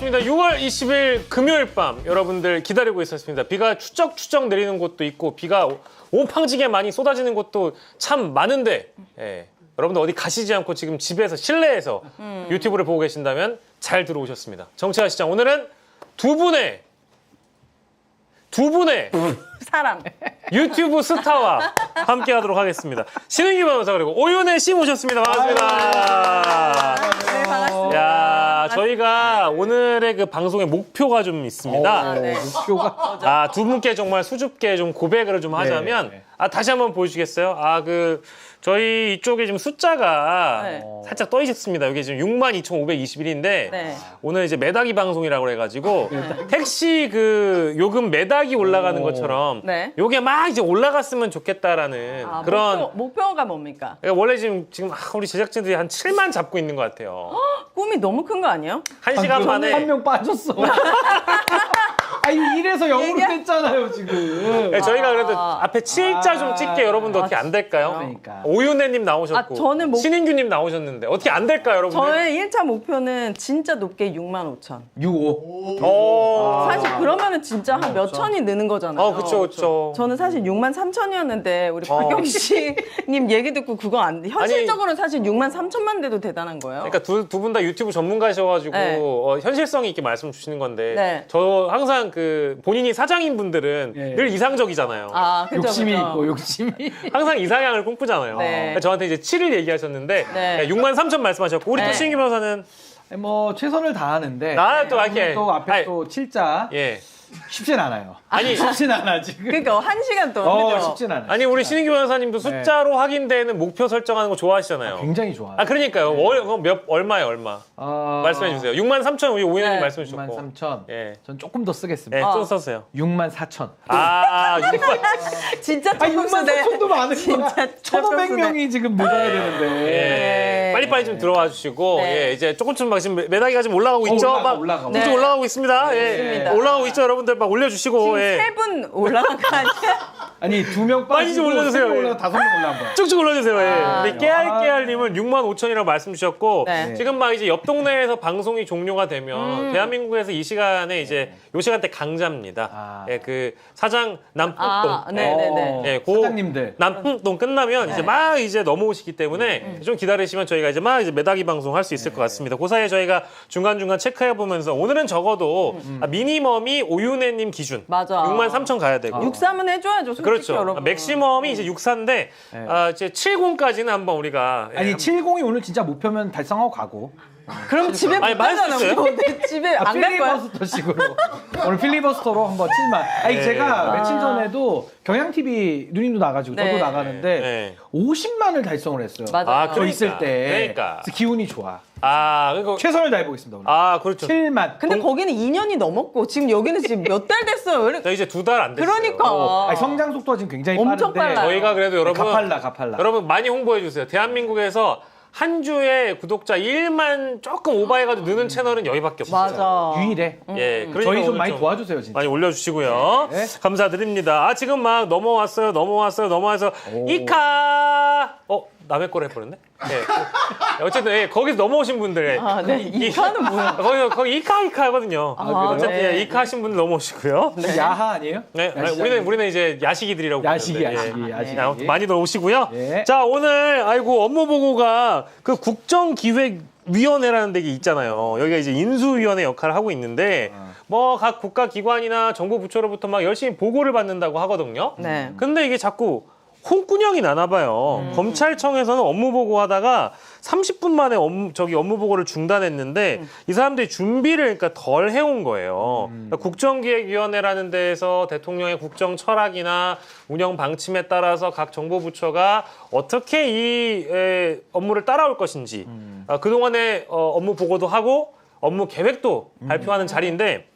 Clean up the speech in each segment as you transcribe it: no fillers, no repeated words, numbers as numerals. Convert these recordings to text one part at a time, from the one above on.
반갑습니다. 6월 20일 금요일 밤 여러분들 기다리고 있었습니다. 비가 추적추적 내리는 곳도 있고 비가 오팡지게 많이 쏟아지는 곳도 참 많은데 여러분들 어디 가시지 않고 지금 집에서 실내에서 유튜브를 보고 계신다면 잘 들어오셨습니다. 정치화 시장 오늘은 두 분의 사람. 유튜브 스타와 함께 하도록 하겠습니다. 신은기 변호사 그리고 오윤혜 씨 모셨습니다. 반갑습니다. 네, 반갑습니다. 야, 저희가 오늘의 그 방송의 목표가 좀 있습니다. 네. 아, 두 분께 정말 수줍게 좀 고백을 좀 하자면 다시 한번 보여주시겠어요? 저희 이쪽에 지금 숫자가 살짝 떠 있습니다. 여기 지금 62,521인데 네. 오늘 이제 매다기 방송이라고 해가지고 택시 그 요금 매다기 올라가는 것처럼 네. 요게 막 이제 올라갔으면 좋겠다라는 그런 목표가 뭡니까? 원래 지금 우리 제작진들이 한 7만 잡고 있는 것 같아요. 꿈이 너무 큰 거 아니에요? 1시간 만에 한 명 빠졌어. 아니 1에서 0으로 됐잖아요 지금. 네, 저희가 그래도 앞에 7자 좀 찍게 여러분들 어떻게 안 될까요? 그러니까. 오윤혜님 나오셨고 저는 신인규님 나오셨는데 어떻게 안 될까요, 여러분들? 저의 1차 목표는 진짜 높게 65,000. 65. 사실 그러면은 진짜 한 몇 천이 느는 거잖아요. 그쵸. 저는 사실 63,000이었는데 우리 박경식님 얘기 듣고 그거 안 돼. 현실적으로는 사실 63,000만 돼도 대단한 거예요. 그러니까 두 분 다 유튜브 전문가셔가지고 네. 현실성이 있게 말씀 주시는 건데 네. 저 항상 그 본인이 사장인 분들은 늘 이상적이잖아요. 그죠, 욕심이 그죠. 있고 욕심이. 항상 이상향을 꿈꾸잖아요. 네. 저한테 이제 7을 얘기하셨는데 네. 63,000 말씀하셨고 우리 또 네. 신인규 변호사는 뭐 최선을 다하는데. 나는 또 이렇게 또 앞에 또 7자 쉽진 않아요. 아니 쉽진 않아 지금. 그러니까 1시간 동안. 그죠? 쉽진 않아. 아니 우리 신인규 변호사님도 숫자로 확인되는 목표 설정하는 거 좋아하시잖아요. 굉장히 좋아요. 그러니까요. 얼마예요, 얼마? 말씀해 주세요. 63,000 우리 오윤혜님 말씀해 주셨고. 63,000. 전 조금 더 쓰겠습니다. 좀 썼어요. 64,000. 6만. 진짜 조금 쓰네. 64,000도 많은 진짜 거야. 1,500명이 지금 늘어야 되는데. 빨리빨리 좀 들어와 주시고 이제 조금씩 막 지금 매다기가 좀 올라가고 있죠. 막 올라가고. 좀 올라가고 있습니다. 맞습니다. 올라가고 있죠, 여러분들 막 올려주시고. 지금 3분 올라간 거 아니야? 아니 2명 빨리 좀 올려주세요. 5명 5명 올라간 거야. 쭉쭉 올려주세요. 근데 깨알깨알님은 65,000이라고 말씀 주셨고 네. 지금 막 이제 옆 동네에서 방송이 종료가 되면 대한민국에서 이 시간에 이제 요 시간대 강자입니다. 그 사장 남풍동, 네네네. 사장님들 남풍동 끝나면 이제 막 이제 넘어오시기 때문에 좀 기다리시면 저희가 이제 막 이제 매다기 방송 할 수 있을 것 같습니다. 그 사이에 저희가 중간중간 체크해 보면서 오늘은 적어도 미니멈이 오윤혜님 기준 맞아. 63,000 가야 되고 63은 해줘야죠, 솔직히 그렇죠. 여러분. 맥시멈이 이제 64인데 이제 70까지는 한번 우리가 아니 70이 오늘 진짜 목표면 달성하고 가고. 그럼 집에 못 아니, 말할 수 가잖아. 있어요? 근데 집에 안 갈 거야? 필리버스터식으로 오늘 필리버스터로 한번 7만. 아니 제가 며칠 전에도 경향TV 누님도 나가지고 저도 나가는데 50만을 달성을 했어요. 맞아. 저 있을 때. 그러니까. 그래서 기운이 좋아. 그리고 최선을 다해보겠습니다 오늘. 그렇죠. 7만. 근데 거기는 2년이 넘었고 지금 여기는 지금 몇 달 됐어요. 저 이제 2달 안 됐어요. 그러니까. 아니, 성장 속도가 지금 굉장히 엄청 빠른데. 빨라요. 저희가 그래도 여러분 가팔라. 여러분 많이 홍보해 주세요. 대한민국에서 한 주에 구독자 1만 조금 오버해가지고 느는 채널은 여기밖에 없어요. 맞아. 유일해. 그러니까 저희 오늘 좀 많이 도와주세요 진짜. 많이 올려주시고요. 네. 감사드립니다. 지금 막 넘어와서 이카 남의 거를 해버렸네. 어쨌든 거기서 넘어오신 분들 이카는 뭐야? 거기 이카거든요. 어쨌든 이카 하신 분들 넘어오시고요. 야하 아니에요? 우리는 이제 야식이들이라고 야식이. 아무튼 많이들 오시고요. 예. 자 오늘 업무 보고가 그 국정기획위원회라는 데 있잖아요. 여기가 이제 인수위원회 역할을 하고 있는데 뭐 각 국가기관이나 정부 부처로부터 막 열심히 보고를 받는다고 하거든요. 네. 근데 이게 자꾸 홍군형이 나나 봐요. 검찰청에서는 업무 보고하다가 30분 만에 업무 보고를 중단했는데 이 사람들이 준비를 그러니까 덜 해온 거예요. 그러니까 국정기획위원회라는 데에서 대통령의 국정 철학이나 운영 방침에 따라서 각 정부 부처가 어떻게 이 업무를 따라올 것인지 그동안에 업무 보고도 하고 업무 계획도 발표하는 자리인데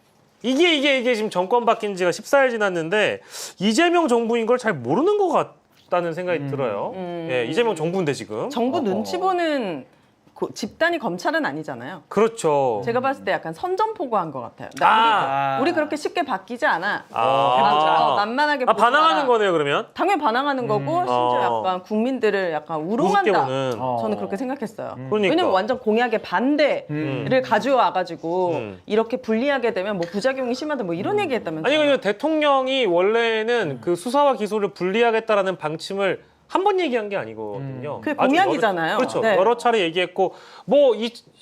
이게 지금 정권 바뀐 지가 14일 지났는데 이재명 정부인 걸 잘 모르는 것 같다는 생각이 들어요. 이재명 정부인데 지금. 정부 눈치 보는 집단이 검찰은 아니잖아요. 그렇죠. 제가 봤을 때 약간 선전포고한 것 같아요. 우리 그렇게 쉽게 바뀌지 않아. 만만하게 보지 반항하는 마라. 거네요, 그러면? 당연히 반항하는 거고 심지어 약간 국민들을 약간 우롱한다. 보는. 저는 그렇게 생각했어요. 그러니까. 왜냐면 완전 공약의 반대를 가져와가지고 이렇게 불리하게 되면 뭐 부작용이 심하다 뭐 이런 얘기했다면서요. 아니, 그러니까 대통령이 원래는 그 수사와 기소를 분리하겠다라는 방침을 한 번 얘기한 게 아니거든요. 그게 아주 공약이잖아요. 그렇죠. 네. 여러 차례 얘기했고 뭐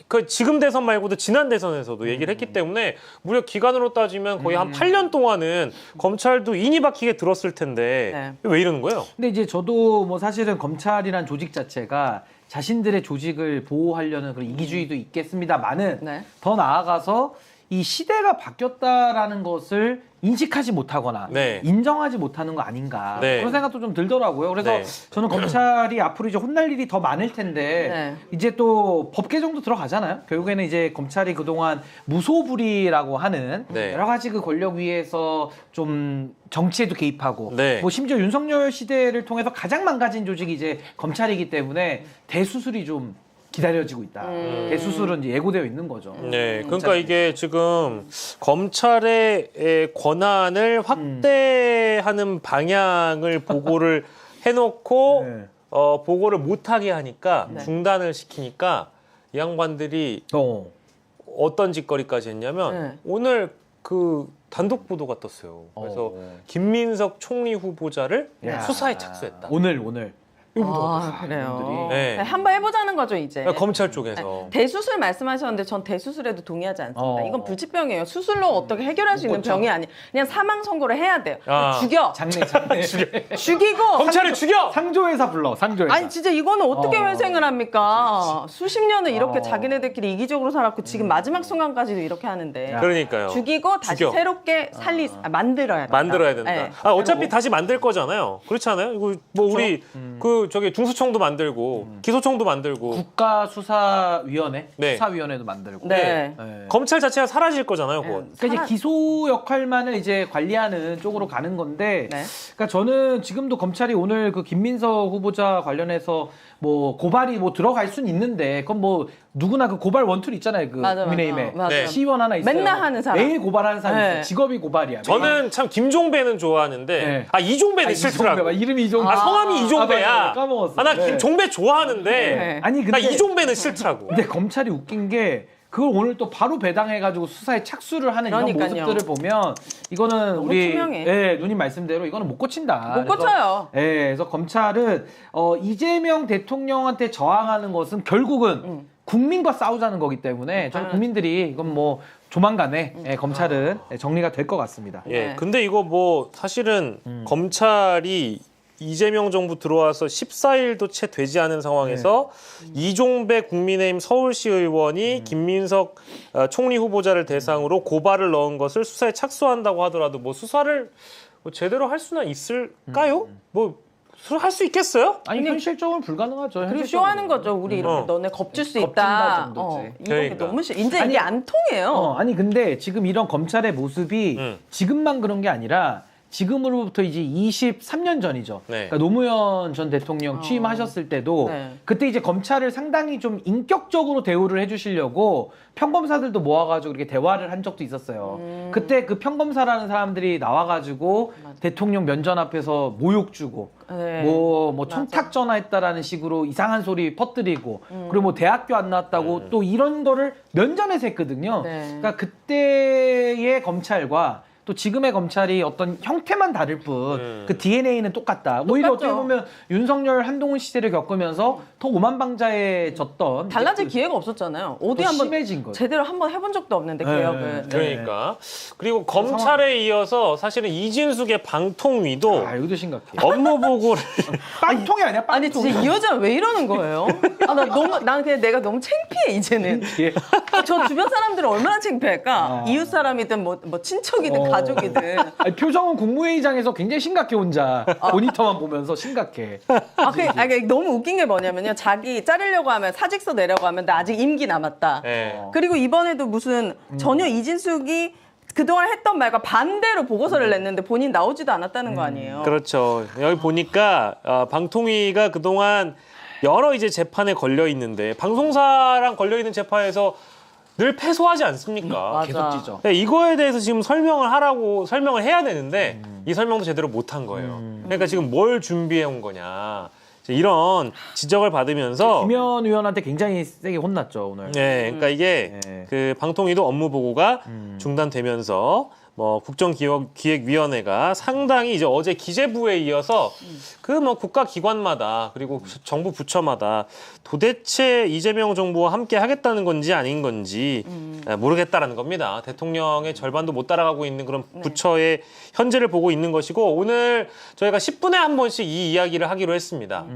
그 지금 대선 말고도 지난 대선에서도 얘기를 했기 때문에 무려 기간으로 따지면 거의 한 8년 동안은 검찰도 인이 박히게 들었을 텐데 왜 이러는 거예요? 근데 이제 저도 뭐 사실은 검찰이란 조직 자체가 자신들의 조직을 보호하려는 그런 이기주의도 있겠습니다만은 더 나아가서 이 시대가 바뀌었다라는 것을 인식하지 못하거나 인정하지 못하는 거 아닌가 그런 생각도 좀 들더라고요. 그래서 저는 검찰이 앞으로 이제 혼날 일이 더 많을 텐데 이제 또 법 개정도 들어가잖아요. 결국에는 이제 검찰이 그동안 무소불위라고 하는 여러 가지 그 권력 위에서 좀 정치에도 개입하고 뭐 심지어 윤석열 시대를 통해서 가장 망가진 조직이 이제 검찰이기 때문에 대수술이 좀 기다려지고 있다. 대수술은 이제 예고되어 있는 거죠. 네, 그러니까 이게 지금 검찰의 권한을 확대하는 방향을 보고를 해놓고 보고를 못하게 하니까 중단을 시키니까 이 양반들이 어떤 짓거리까지 했냐면 오늘 그 단독 보도가 떴어요. 그래서 김민석 총리 후보자를 수사에 착수했다. 오늘. 그래요. 한번 해보자는 거죠 이제. 검찰 쪽에서. 대수술 말씀하셨는데 전 대수술에도 동의하지 않습니다. 이건 불치병이에요. 수술로 어떻게 해결할 수 있는 병이 아니. 그냥 사망 선고를 해야 돼요. 죽여. 장례. 죽이고. 검찰을 죽여. 상조회사 불러. 상조회사. 아니 진짜 이거는 어떻게 회생을 합니까? 수십 년을 이렇게 자기네들끼리 이기적으로 살았고 지금 마지막 순간까지도 이렇게 하는데. 그러니까요. 죽이고 다시 새롭게 만들어야 된다. 만들어야 된다. 어차피 다시 만들 거잖아요. 그렇지 않아요? 이거 뭐 우리 저기 중수청도 만들고 기소청도 만들고 국가수사위원회, 수사위원회도 만들고 검찰 자체가 사라질 거잖아요. 그러니까 이제 기소 역할만을 이제 관리하는 쪽으로 가는 건데, 그러니까 저는 지금도 검찰이 오늘 그 김민석 후보자 관련해서 뭐 고발이 뭐 들어갈 수는 있는데, 그건 뭐 누구나 그 고발 원툴 있잖아요. 그 국민의힘에 시의원 하나 있어요. 맨날 하는 사람. 매일 고발하는 사람 있어요. 직업이 고발이야. 저는 참 김종배는 좋아하는데 이종배는 싫더라고. 이름이 이종배. 성함이 이종배야. 까먹었어. 나 김종배 좋아하는데 아니 근데 나 이종배는 싫더라고. 근데 검찰이 웃긴 게 그걸 오늘 또 바로 배당해가지고 수사에 착수를 하는 이런 모습들을 보면 이거는 우리 누님 말씀대로 이거는 못 고친다. 못 고쳐요. 그래서 검찰은 이재명 대통령한테 저항하는 것은 결국은 국민과 싸우자는 거기 때문에 저는 국민들이 이건 뭐 조만간에 검찰은 정리가 될 것 같습니다. 근데 이거 뭐 사실은 검찰이 이재명 정부 들어와서 14일도 채 되지 않은 상황에서 이종배 국민의힘 서울시 의원이 김민석 총리 후보자를 대상으로 고발을 넣은 것을 수사에 착수한다고 하더라도 뭐 수사를 뭐 제대로 할 수는 있을까요? 뭐 할 수 있겠어요? 아니 현실적으로 불가능하죠. 그리고 쇼하는 거죠. 우리 이렇게 너네 겁줄 수 있다. 이게 너무 이제 이게 안 통해요. 아니 근데 지금 이런 검찰의 모습이 지금만 그런 게 아니라 지금으로부터 이제 23년 전이죠. 그러니까 노무현 전 대통령 취임하셨을 때도 그때 이제 검찰을 상당히 좀 인격적으로 대우를 해주시려고 평검사들도 모아가지고 이렇게 대화를 한 적도 있었어요. 그때 그 평검사라는 사람들이 나와가지고 대통령 면전 앞에서 모욕 주고 뭐 청탁 전화했다라는 식으로 이상한 소리 퍼뜨리고 그리고 뭐 대학교 안 나왔다고 또 이런 거를 면전에서 했거든요. 그러니까 그때의 검찰과 또 지금의 검찰이 어떤 형태만 다를 뿐 그 DNA는 똑같다. 오히려 어떻게 보면 윤석열 한동훈 시대를 겪으면서 더 오만방자해졌던 달라질 기회가 없었잖아요. 어디 한번 심해진 거예요. 제대로 한번 해본 적도 없는데 개혁을. 그러니까 그리고 검찰에 이어서 사실은 이진숙의 방통위도 이것도 심각해. 업무 보고를 빵통이 아니야? 빵통. 아니 진짜 이 여자 왜 이러는 거예요? 난 그냥 내가 너무 창피해 이제는. 저 주변 사람들은 얼마나 창피할까? 이웃 사람이든 뭐 친척이든 가족이든. 아니, 표정은 국무회의장에서 굉장히 심각해 혼자. 모니터만 보면서 심각해. 너무 웃긴 게 뭐냐면요. 자기 자르려고 하면 사직서 내려고 하면 나 아직 임기 남았다. 그리고 이번에도 무슨 전혀 이진숙이 그동안 했던 말과 반대로 보고서를 냈는데 본인 나오지도 않았다는 거 아니에요. 그렇죠. 여기 보니까 방통위가 그동안 여러 이제 재판에 걸려 있는데 방송사랑 걸려 있는 재판에서 늘 패소하지 않습니까? 맞아. 계속 찌죠. 네, 이거에 대해서 지금 설명을 해야 되는데 이 설명도 제대로 못 한 거예요. 그러니까 지금 뭘 준비해 온 거냐. 이제 이런 지적을 받으면서 김현 의원한테 굉장히 세게 혼났죠 오늘. 네, 그러니까 이게 네. 그 방통위도 업무 보고가 중단되면서 뭐 국정기획위원회가 상당히 이제 어제 기재부에 이어서 그 뭐 국가기관마다 그리고 정부 부처마다 도대체 이재명 정부와 함께 하겠다는 건지 아닌 건지 모르겠다라는 겁니다. 대통령의 절반도 못 따라가고 있는 그런 부처의 현재를 보고 있는 것이고 오늘 저희가 10분에 한 번씩 이 이야기를 하기로 했습니다.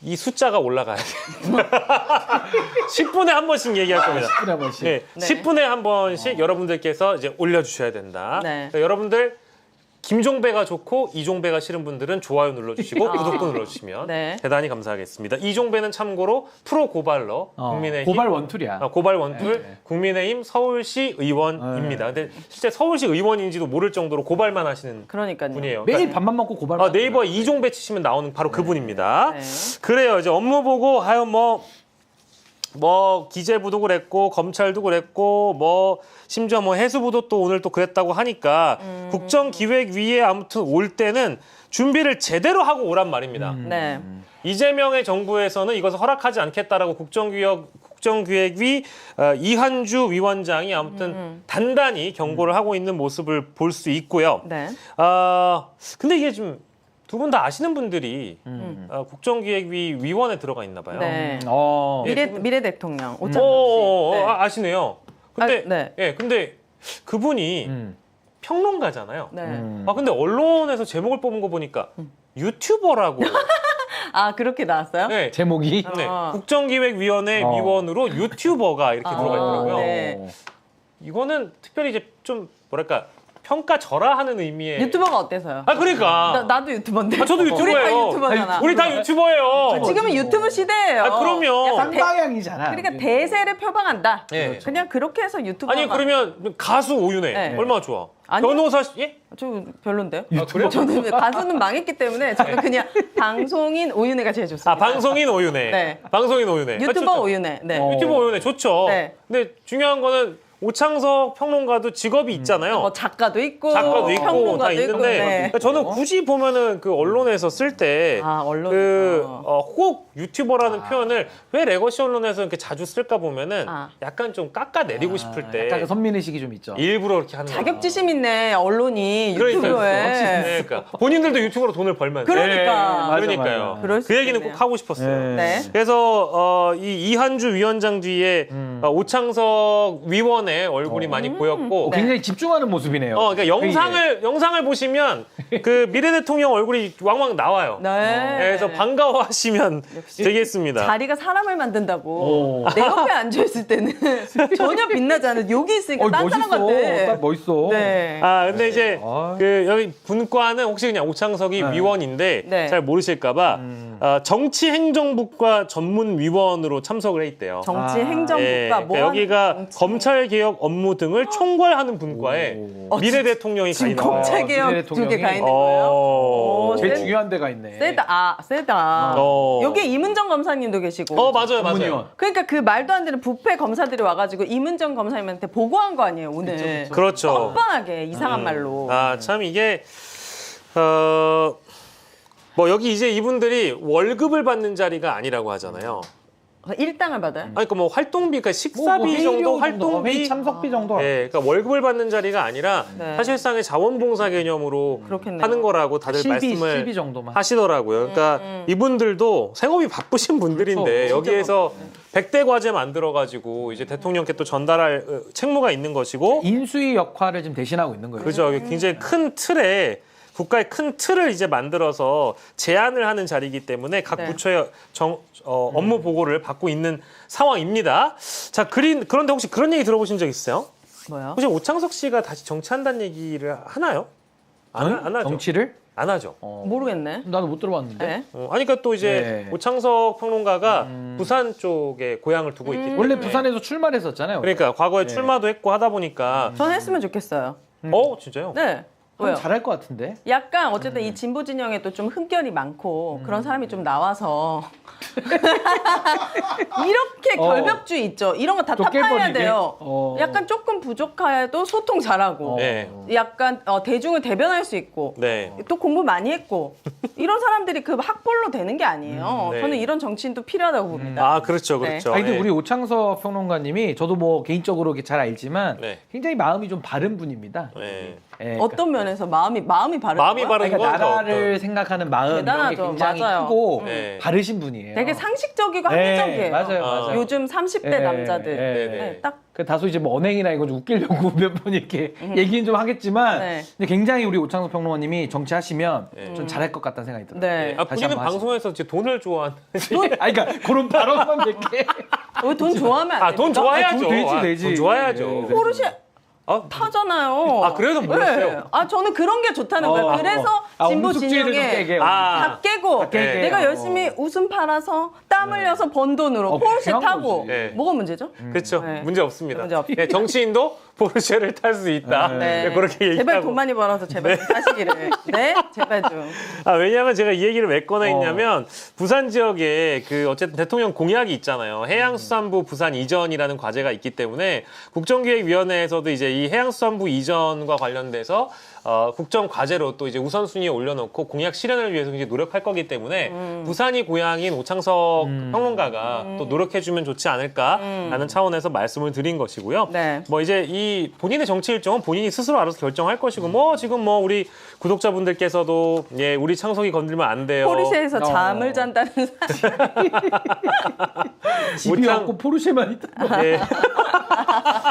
이 숫자가 올라가야 돼요. 10분에 한 번씩 얘기할 겁니다. 10분에 한 번씩. 네, 10분에 한 번씩 여러분들께서 이제 올려주셔야 된다. 네. 그러니까 여러분들 김종배가 좋고 이종배가 싫은 분들은 좋아요 눌러주시고 구독도 눌러주시면 네. 대단히 감사하겠습니다. 이종배는 참고로 프로 고발러 국민의힘 고발 원툴이야. 고발 원툴 네. 국민의힘 서울시 의원입니다. 근데 실제 서울시 의원인지도 모를 정도로 고발만 하시는 그러니까요. 분이에요. 매일 그러니까 밥만 먹고 고발만. 네이버에 이종배 치시면 나오는 바로 그분입니다. 네. 그래요. 이제 업무 보고 하여 뭐 기재부도 그랬고 검찰도 그랬고 뭐 심지어 뭐 해수부도 또 오늘 또 그랬다고 하니까 국정기획위에 아무튼 올 때는 준비를 제대로 하고 오란 말입니다. 네. 이재명의 정부에서는 이것을 허락하지 않겠다라고 국정기획위 이한주 위원장이 아무튼 단단히 경고를 하고 있는 모습을 볼 수 있고요. 네. 근데 이게 좀 두 분 다 아시는 분들이 국정기획위 위원에 들어가 있나 봐요. 네. 예, 미래 대통령 오창석 씨. 네. 아시네요. 근데 네. 예, 근데 그분이 평론가잖아요. 네. 근데 언론에서 제목을 뽑은 거 보니까 유튜버라고. 아 그렇게 나왔어요? 네. 제목이. 네. 아. 국정기획위원회 위원으로 유튜버가 이렇게 들어가 있더라고요. 네. 이거는 특별히 이제 좀 뭐랄까 평가절하하는 의미의. 유튜버가 어때서요? 그러니까. 나도 유튜버인데. 저도 우리 다 유튜버예요. 유튜버잖아. 우리 다 유튜버예요. 지금은 유튜브 시대예요. 그럼요. 약간 쌍방향이잖아. 그러니까 대세를 표방한다. 네. 그냥 그렇게 해서 유튜버. 아니 그러면 가수 오윤혜 네. 얼마나 좋아? 아니. 변호사 예? 저 별론데요? 그래요? 저는 가수는 망했기 때문에 저는 그냥 방송인 오윤혜가 제일 좋습니다. 방송인 오윤혜. 네. 방송인 오윤혜. 유튜버 좋죠. 오윤혜. 네. 유튜버 오윤혜 좋죠. 네. 근데 중요한 거는 오창석 평론가도 직업이 있잖아요. 뭐 작가도 있고, 작가도 있고 평론가도 다 있고, 있는데 네. 그러니까 저는 굳이 보면은 그 언론에서 쓸 때 언론에서. 꼭 유튜버라는 표현을 왜 레거시 언론에서 이렇게 자주 쓸까 보면은 아. 약간 좀 깎아내리고 싶을 때 약간 그 선민의식이 좀 있죠. 일부러 이렇게 하는 거야. 자격지심 있네 언론이 그러니까요. 유튜브에. 그러니까 본인들도 유튜브로 돈을 벌면서. 그러니까. 맞아, 그러니까요. 맞아. 그럴 수 그 얘기는 있겠네요. 꼭 하고 싶었어요. 네. 그래서 이 이한주 위원장 뒤에 오창석 위원의 얼굴이 많이 보였고 굉장히 집중하는 모습이네요. 그러니까 영상을 보시면 그 미래 대통령 얼굴이 왕왕 나와요. 네. 그래서 반가워하시면 되겠습니다. 자리가 사람을 만든다고. 내 옆에 앉아 있을 때는 전혀 빛나지 않은 여기 있으니까 딴 사람 같아. 딱 멋있어. 네. 근데 이제 그 여기 분과는 혹시 그냥 오창석이 위원인데 네. 잘 모르실까봐 정치행정부과 전문위원으로 참석을 해 있대요. 정치 행정부가 뭐 그러니까 여기가 하는 정치- 검찰개혁 업무 등을 총괄하는 분과에 미래 대통령이 가 지금 있는 거예요. 검찰개혁 미래 쪽에 가 대통령이- 있는 거예요? 제일 세- 중요한 데가 있네. 세다. 여기에 이문정 검사님도 계시고. 맞아요. 전문위원. 그러니까 그 말도 안 되는 부패 검사들이 와가지고 이문정 검사님한테 보고한 거 아니에요 오늘. 그렇죠. 뻔뻔하게 이상한 말로. 참 이게 뭐 여기 이제 이분들이 월급을 받는 자리가 아니라고 하잖아요. 일당을 받아요? 그러니까 뭐 활동비, 그러니까 식사비 정도, 활동비, 회의 참석비 정도. 그러니까 월급을 받는 자리가 아니라 네. 사실상의 자원봉사 개념으로 그렇겠네요. 하는 거라고 다들 말씀을 실비 정도만. 하시더라고요. 그러니까 이분들도 생업이 바쁘신 분들인데 그렇죠. 여기에서 100대 과제 만들어가지고 이제 대통령께 또 전달할 책무가 있는 것이고 인수위 역할을 지금 대신하고 있는 거예요. 그죠. 굉장히 큰 틀에 국가의 큰 틀을 이제 만들어서 제안을 하는 자리이기 때문에 각 네. 부처의 업무 보고를 받고 있는 상황입니다. 자, 그런데 혹시 그런 얘기 들어보신 적 있어요? 뭐요? 혹시 오창석 씨가 다시 정치한다는 얘기를 하나요? 안 하죠. 정치를? 안 하죠. 모르겠네. 나도 못 들어봤는데. 네. 그러니까 또 이제 네. 오창석 평론가가 부산 쪽에 고향을 두고 있기 때문에 원래 부산에서 출마를 했었잖아요. 그러니까 과거에 출마도 했고 하다 보니까 전 했으면 좋겠어요. 진짜요? 네. 왜요? 잘할 것 같은데. 약간 어쨌든 이 진보 진영에 또 좀 흠결이 많고 그런 사람이 좀 나와서 이렇게 결벽주의 있죠. 이런 거 다 좀 타파해야 깨버리게? 돼요. 약간 조금 부족해도 소통 잘하고 네. 약간 대중을 대변할 수 있고 네. 또 공부 많이 했고 이런 사람들이 그 학벌로 되는 게 아니에요. 네. 저는 이런 정치인도 필요하다고 봅니다. 아, 그렇죠. 그렇죠. 아니, 근데 예. 우리 오창석 평론가님이 저도 뭐 개인적으로 이렇게 잘 알지만 네. 굉장히 마음이 좀 바른 분입니다. 네. 예, 어떤 면에서 마음이 바른 마음이 거야? 바른 그러니까 건 나라를 생각하는 마음 이런 게 대단하죠. 굉장히 맞아요. 크고 네. 바르신 분이에요. 되게 상식적이고 네, 합리적이에요. 맞아요, 맞아요. 요즘 30대 네, 남자들 네, 네. 네, 딱 그 다소 이제 뭐 언행이나 이거 좀 웃기려고 몇 번 이렇게 얘기는 좀 하겠지만 네. 근데 굉장히 우리 오창석 평론가님이 정치하시면 네. 좀 잘할 것 같다는 생각이 들어요. 네. 아, 다시 본인은 한번 방송에서 이제 돈을 좋아하는. 아니 그러니까 그런 발언만 몇 개. 왜 돈 좋아하면 안 아, 돈 됩니까? 좋아해야죠. 돈 되지, 아, 되지. 돈 좋아해야죠. 네, 네. 포르쉐 아, 타잖아요. 아, 그래서 몰랐어요. 네. 아, 저는 그런 게 좋다는 거예요. 그래서 진보 엄숙주의를 좀 진영에 깨게. 아. 다 깨고 다 깨게. 내가 열심히 웃음 팔아서 땀 흘려서 번 돈으로 포르쉐 그냥 타고 거지. 네. 뭐가 문제죠? 그렇죠. 네. 문제 없습니다. 문제 없- 네, 정치인도 포르쉐를 탈 수 있다. 네, 그렇게 얘기하고. 제발 돈 많이 벌어서 제발 좀 사시기를. 네, 제발 좀. 아, 왜냐하면 제가 이 얘기를 왜 꺼내있냐면 어. 부산 지역에 그 어쨌든 대통령 공약이 있잖아요. 해양수산부 부산 이전이라는 과제가 있기 때문에 국정기획위원회에서도 이제 이 해양수산부 이전과 관련돼서 국정 과제로 또 이제 우선순위에 올려놓고 공약 실현을 위해서 이제 노력할 거기 때문에 부산이 고향인 오창석 평론가가 또 노력해주면 좋지 않을까라는 차원에서 말씀을 드린 것이고요. 네. 뭐 이제 이 본인의 정치 일정은 본인이 스스로 알아서 결정할 것이고 뭐 지금 뭐 우리 구독자분들께서도 예 우리 창석이 건들면 안 돼요. 포르쉐에서 잠을 잔다는 사실. 집이 오창- 없고 포르쉐만 있다. 예,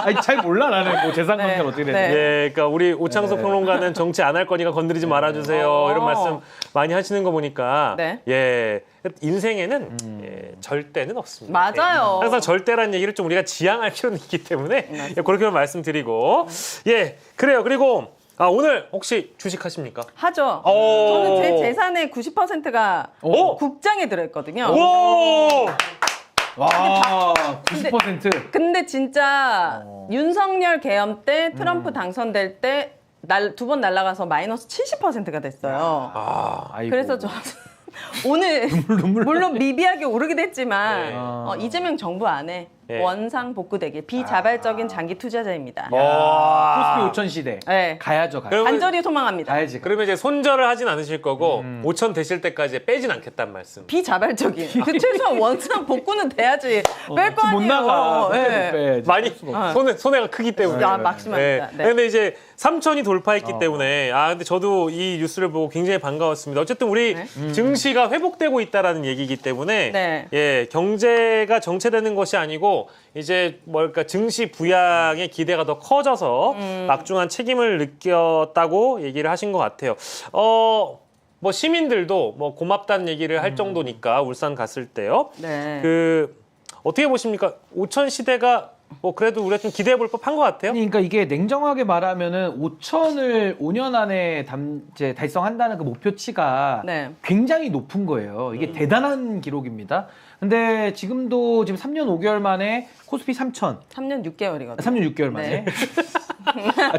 아니 잘 몰라 나는 뭐 재산 관계가 네. 어떻게 되는지. 네. 예, 그러니까 우리 오창석 평론가는 정치 안 할 거니까 건드리지 말아주세요. 이런 말씀 많이 하시는 거 보니까 네. 예 인생에는 예, 절대는 없습니다. 맞아요. 예, 항상 절대라는 얘기를 좀 우리가 지향할 필요는 있기 때문에 예, 그렇게 말씀드리고 예 그래요. 그리고 아, 오늘 혹시 주식하십니까? 하죠. 오. 저는 제 재산의 90%가 오. 국장에 들어있거든요. 오! 와 90%. 근데 진짜 윤석열 계엄 때 트럼프 당선될 때 두 번 날아가서 마이너스 70%가 됐어요. 아이고. 그래서 저 오늘 물론 미비하게 오르긴 했지만 네. 이재명 정부 안에 네. 원상 복구되길 비자발적인 장기 투자자입니다. 와. 코스피 5천 시대. 네. 가야죠. 그러면- 간절히 소망합니다. 가야지. 그러면 이제 손절을 하진 않으실 거고 5천 되실 때까지 빼진 않겠다는 말씀. 비자발적인. 그 최소한 원상 복구는 돼야지. 뺄 거 지금 못 아니에요. 나가. 네. 빼야지. 많이 손해가 크기 때문에. 아, 막심합니다. 네. 근데 이제 3천이 돌파했기 때문에 근데 저도 이 뉴스를 보고 굉장히 반가웠습니다. 어쨌든 우리 네. 증시가 회복되고 있다라는 얘기이기 때문에 네. 예, 경제가 정체되는 것이 아니고 이제 뭘까 증시 부양의 기대가 더 커져서 막중한 책임을 느꼈다고 얘기를 하신 것 같아요. 뭐 시민들도 뭐 고맙다는 얘기를 할 정도니까 울산 갔을 때요. 네. 그 어떻게 보십니까? 5천 시대가 뭐 그래도 우리가 좀 기대해 볼 법한 것 같아요. 그러니까 이게 냉정하게 말하면은 5천을 5년 안에 이제 달성한다는 그 목표치가 네. 굉장히 높은 거예요. 이게 대단한 기록입니다. 근데 지금도 지금 3년 5개월 만에 코스피 3천, 3년 6개월이거든요. 3년 6개월 만에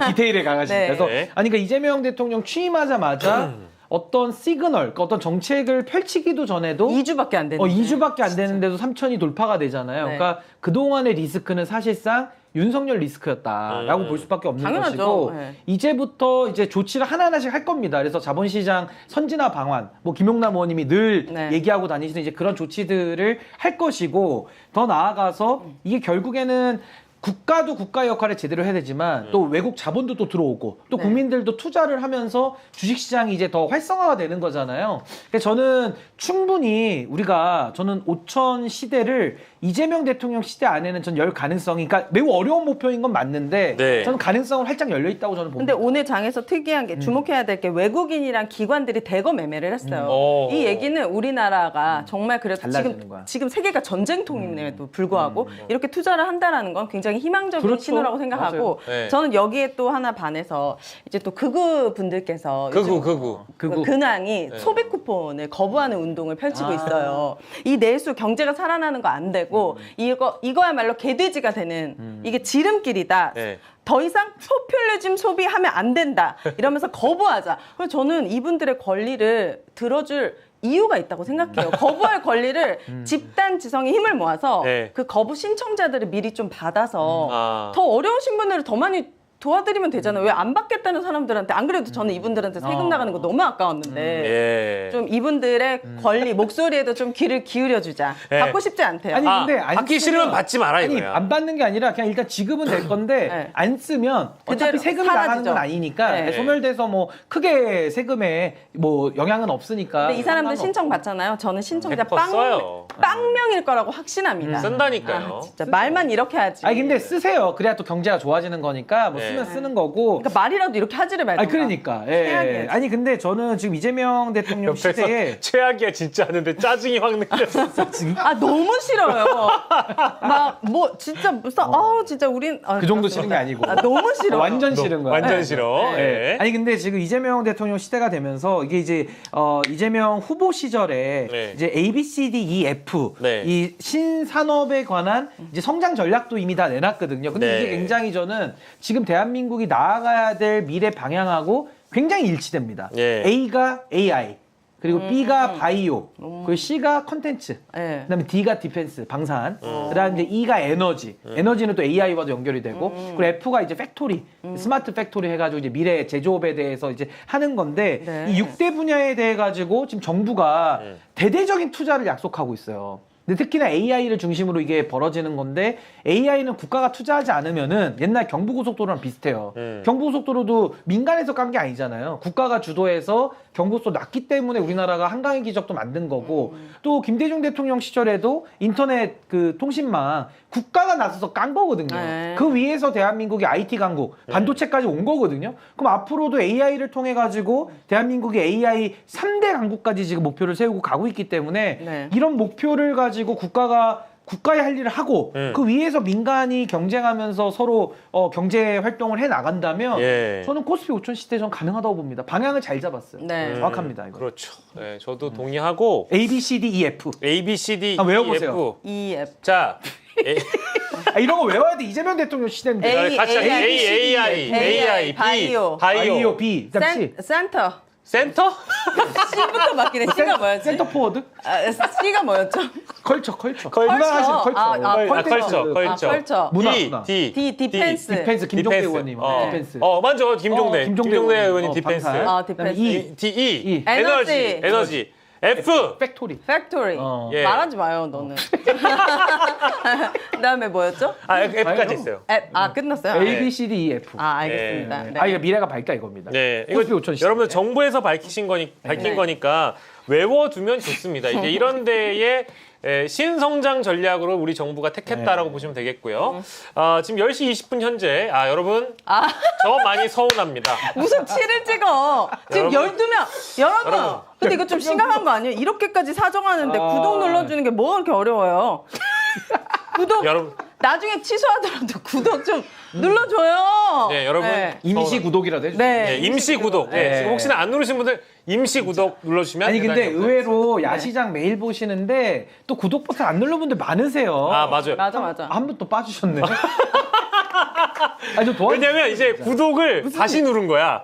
디테일에 강하시니까. 네. 그래서 네. 아니 그러니까 이재명 대통령 취임하자마자 어떤 시그널, 그러니까 어떤 정책을 펼치기도 전에도 2주밖에 안 되는데. 2주밖에 안 되는데도 3천이 돌파가 되잖아요. 네. 그러니까 그동안의 리스크는 사실상 윤석열 리스크였다라고 볼 수밖에 없는 당연하죠. 것이고 네. 이제부터 이제 조치를 하나하나씩 할 겁니다. 그래서 자본시장 선진화 방안, 뭐 김용남 의원님이 늘 네. 얘기하고 다니시는 이제 그런 조치들을 할 것이고 더 나아가서 이게 결국에는 국가도 국가의 역할을 제대로 해야 되지만 또 외국 자본도 또 들어오고 또 네. 국민들도 투자를 하면서 주식시장이 이제 더 활성화가 되는 거잖아요. 그래서 저는 충분히 저는 5천 시대를 이재명 대통령 시대 안에는 전 열 가능성이, 그러니까 매우 어려운 목표인 건 맞는데 네. 저는 가능성은 활짝 열려 있다고 저는 근데 봅니다. 오늘 장에서 특이한 게 주목해야 될 게 외국인이랑 기관들이 대거 매매를 했어요. 오. 이 얘기는 우리나라가 정말 그래도 달라지는 거야. 지금 세계가 전쟁통임에도 불구하고 이렇게 투자를 한다라는 건 굉장히 희망적인 그렇죠. 신호라고 생각하고 맞아요. 네. 저는 여기에 또 하나 반해서 이제 또 극우 분들께서 요즘 그거. 근황이 소비 쿠폰을 거부하는 운동을 펼치고 있어요. 이 내수 경제가 살아나는 거 안 되고 되고 이거야말로 개돼지가 되는 이게 지름길이다. 네. 더 이상 포퓰리즘 소비하면 안 된다. 이러면서 거부하자. 그래서 저는 이분들의 권리를 들어줄 이유가 있다고 생각해요. 거부할 권리를 집단 지성의 힘을 모아서 네. 그 거부 신청자들을 미리 좀 받아서 더 어려우신 분들을 더 많이 도와드리면 되잖아요. 왜 안 받겠다는 사람들한테 안 그래도 저는 이분들한테 세금 나가는 거 너무 아까웠는데 예. 좀 이분들의 권리 목소리에도 좀 귀를 기울여 주자. 예. 받고 싶지 않대요. 아니 근데 안 받기 싫으면 쓰면- 받지 마라 아니 이거야. 안 받는 게 아니라 그냥 일단 지급은 될 건데 네. 안 쓰면 어차피 그대로 세금 나가는 사라지죠. 건 아니니까 네. 소멸돼서 뭐 크게 세금에 뭐 영향은 없으니까. 근데 이 사람들 상관없고. 신청 받잖아요. 저는 신청자 100% 써요. 빵명일 거라고 확신합니다. 쓴다니까요. 아, 진짜 말만 이렇게 하지. 아니 근데 쓰세요. 그래야 또 경제가 좋아지는 거니까 뭐 네. 쓰면 쓰는 거고. 그러니까 말이라도 이렇게 하지를 말든가. 아니 그러니까. 예. 해야겠지. 아니 근데 저는 지금 이재명 대통령 옆에서 시대에 최악이야 진짜 하는데 짜증이 확 느껴졌어. 아 너무 싫어요. 막 뭐 진짜 무슨 진짜 우린 그 정도 싫은 게 아니고. 아, 너무 싫어. 완전 싫은 거야. 완전 네. 싫어. 네. 예. 아니 근데 지금 이재명 대통령 시대가 되면서 이게 이제 이재명 후보 시절에 네. 이제 A, B, C, D, E, F 네. 이 신산업에 관한 이제 성장 전략도 이미 다 내놨거든요. 근데 네. 이게 굉장히 저는 지금 대한민국이 나아가야 될 미래 방향하고 굉장히 일치됩니다. 예. A가 AI, 그리고 B가 바이오, 그리고 C가 컨텐츠, 네. 그다음에 D가 디펜스, 방산, 그다음에 이제 E가 에너지, 에너지는 또 AI와도 연결이 되고, 그리고 F가 이제 팩토리, 스마트 팩토리 해가지고 이제 미래 제조업에 대해서 이제 하는 건데 네. 이 6대 분야에 대해 가지고 지금 정부가 대대적인 투자를 약속하고 있어요. 근데 특히나 AI를 중심으로 이게 벌어지는 건데 AI는 국가가 투자하지 않으면은 옛날 경부고속도로랑 비슷해요. 경부고속도로도 민간에서 깐 게 아니잖아요. 국가가 주도해서 경부고속도로 놨기 때문에 우리나라가 한강의 기적도 만든 거고 또 김대중 대통령 시절에도 인터넷 그 통신망 국가가 나서서 깐 거거든요. 네. 그 위에서 대한민국이 IT 강국, 반도체까지 온 거거든요. 그럼 앞으로도 AI를 통해 가지고 대한민국이 AI 3대 강국까지 지금 목표를 세우고 가고 있기 때문에 네. 이런 목표를 가지고 국가의 할 일을 하고 그 위에서 민간이 경쟁하면서 서로 경제 활동을 해 나간다면 예. 저는 코스피 5천 시대 전 가능하다고 봅니다. 방향을 잘 잡았어요. 네. 정확합니다. 이거. 그렇죠. 네, 저도 동의하고 A, B, C, D, E, F. A, B, C, D, 아, 외워보세요. E, F. EF. 자, 이런 거 외워야 돼. 이재명 대통령 시대인데. A, 같이 AI, AI, B, 바이오. 바이오, B, 그다음 C. 센터. 센터? C부터 바뀌네. C가 뭐였지? 센터 포워드? C가 뭐였죠? 컬처. 컬처. 문화하시는 컬처. 컬처. 문화. D, 디펜스. 디펜스 김종대 의원님. 디펜스. 맞아. 김종대. 김종대 의원님 디펜스. 방산. 디펜스. E. D, E. 에너지. 에너지. F. 팩토리. 팩토리. 예. 말하지 마요, 너는. 그다음에 뭐였죠? F까지 있어요. 끝났어요? A, B, C, D, E, F. 알겠습니다. 네. 네. 이거 미래가 밝다 이겁니다. 네, 코스피 5천 시대. 여러분들 정부에서 밝힌 네. 거니까 외워두면 좋습니다. 이제 이런 데에 신성장 전략으로 우리 정부가 택했다라고 보시면 되겠고요. 지금 10시 20분 현재 여러분 저 많이 서운합니다. 무슨 7을 찍어? 지금 여러분. 12명. 여러분. 여러분. 근데 이거 좀 심각한 거 아니에요? 이렇게까지 사정하는데 구독 눌러주는 게 뭐가 그렇게 어려워요? 구독. 여러분. 나중에 취소하더라도 구독 좀 눌러줘요. 네, 여러분. 임시 구독이라도 해주세요. 네. 임시 구독. 네. 지금 혹시나 안 누르신 분들 임시 구독 눌러주시면 아니 근데 대단히 감사하겠습니다. 의외로 야시장 매일 보시는데 또 구독 버튼 안 누른 분들 많으세요. 맞아요. 맞아. 한 분 또 빠지셨네. 아니 좀 도와주세요. 왜냐면 이제 구독을 다시 누른 거야.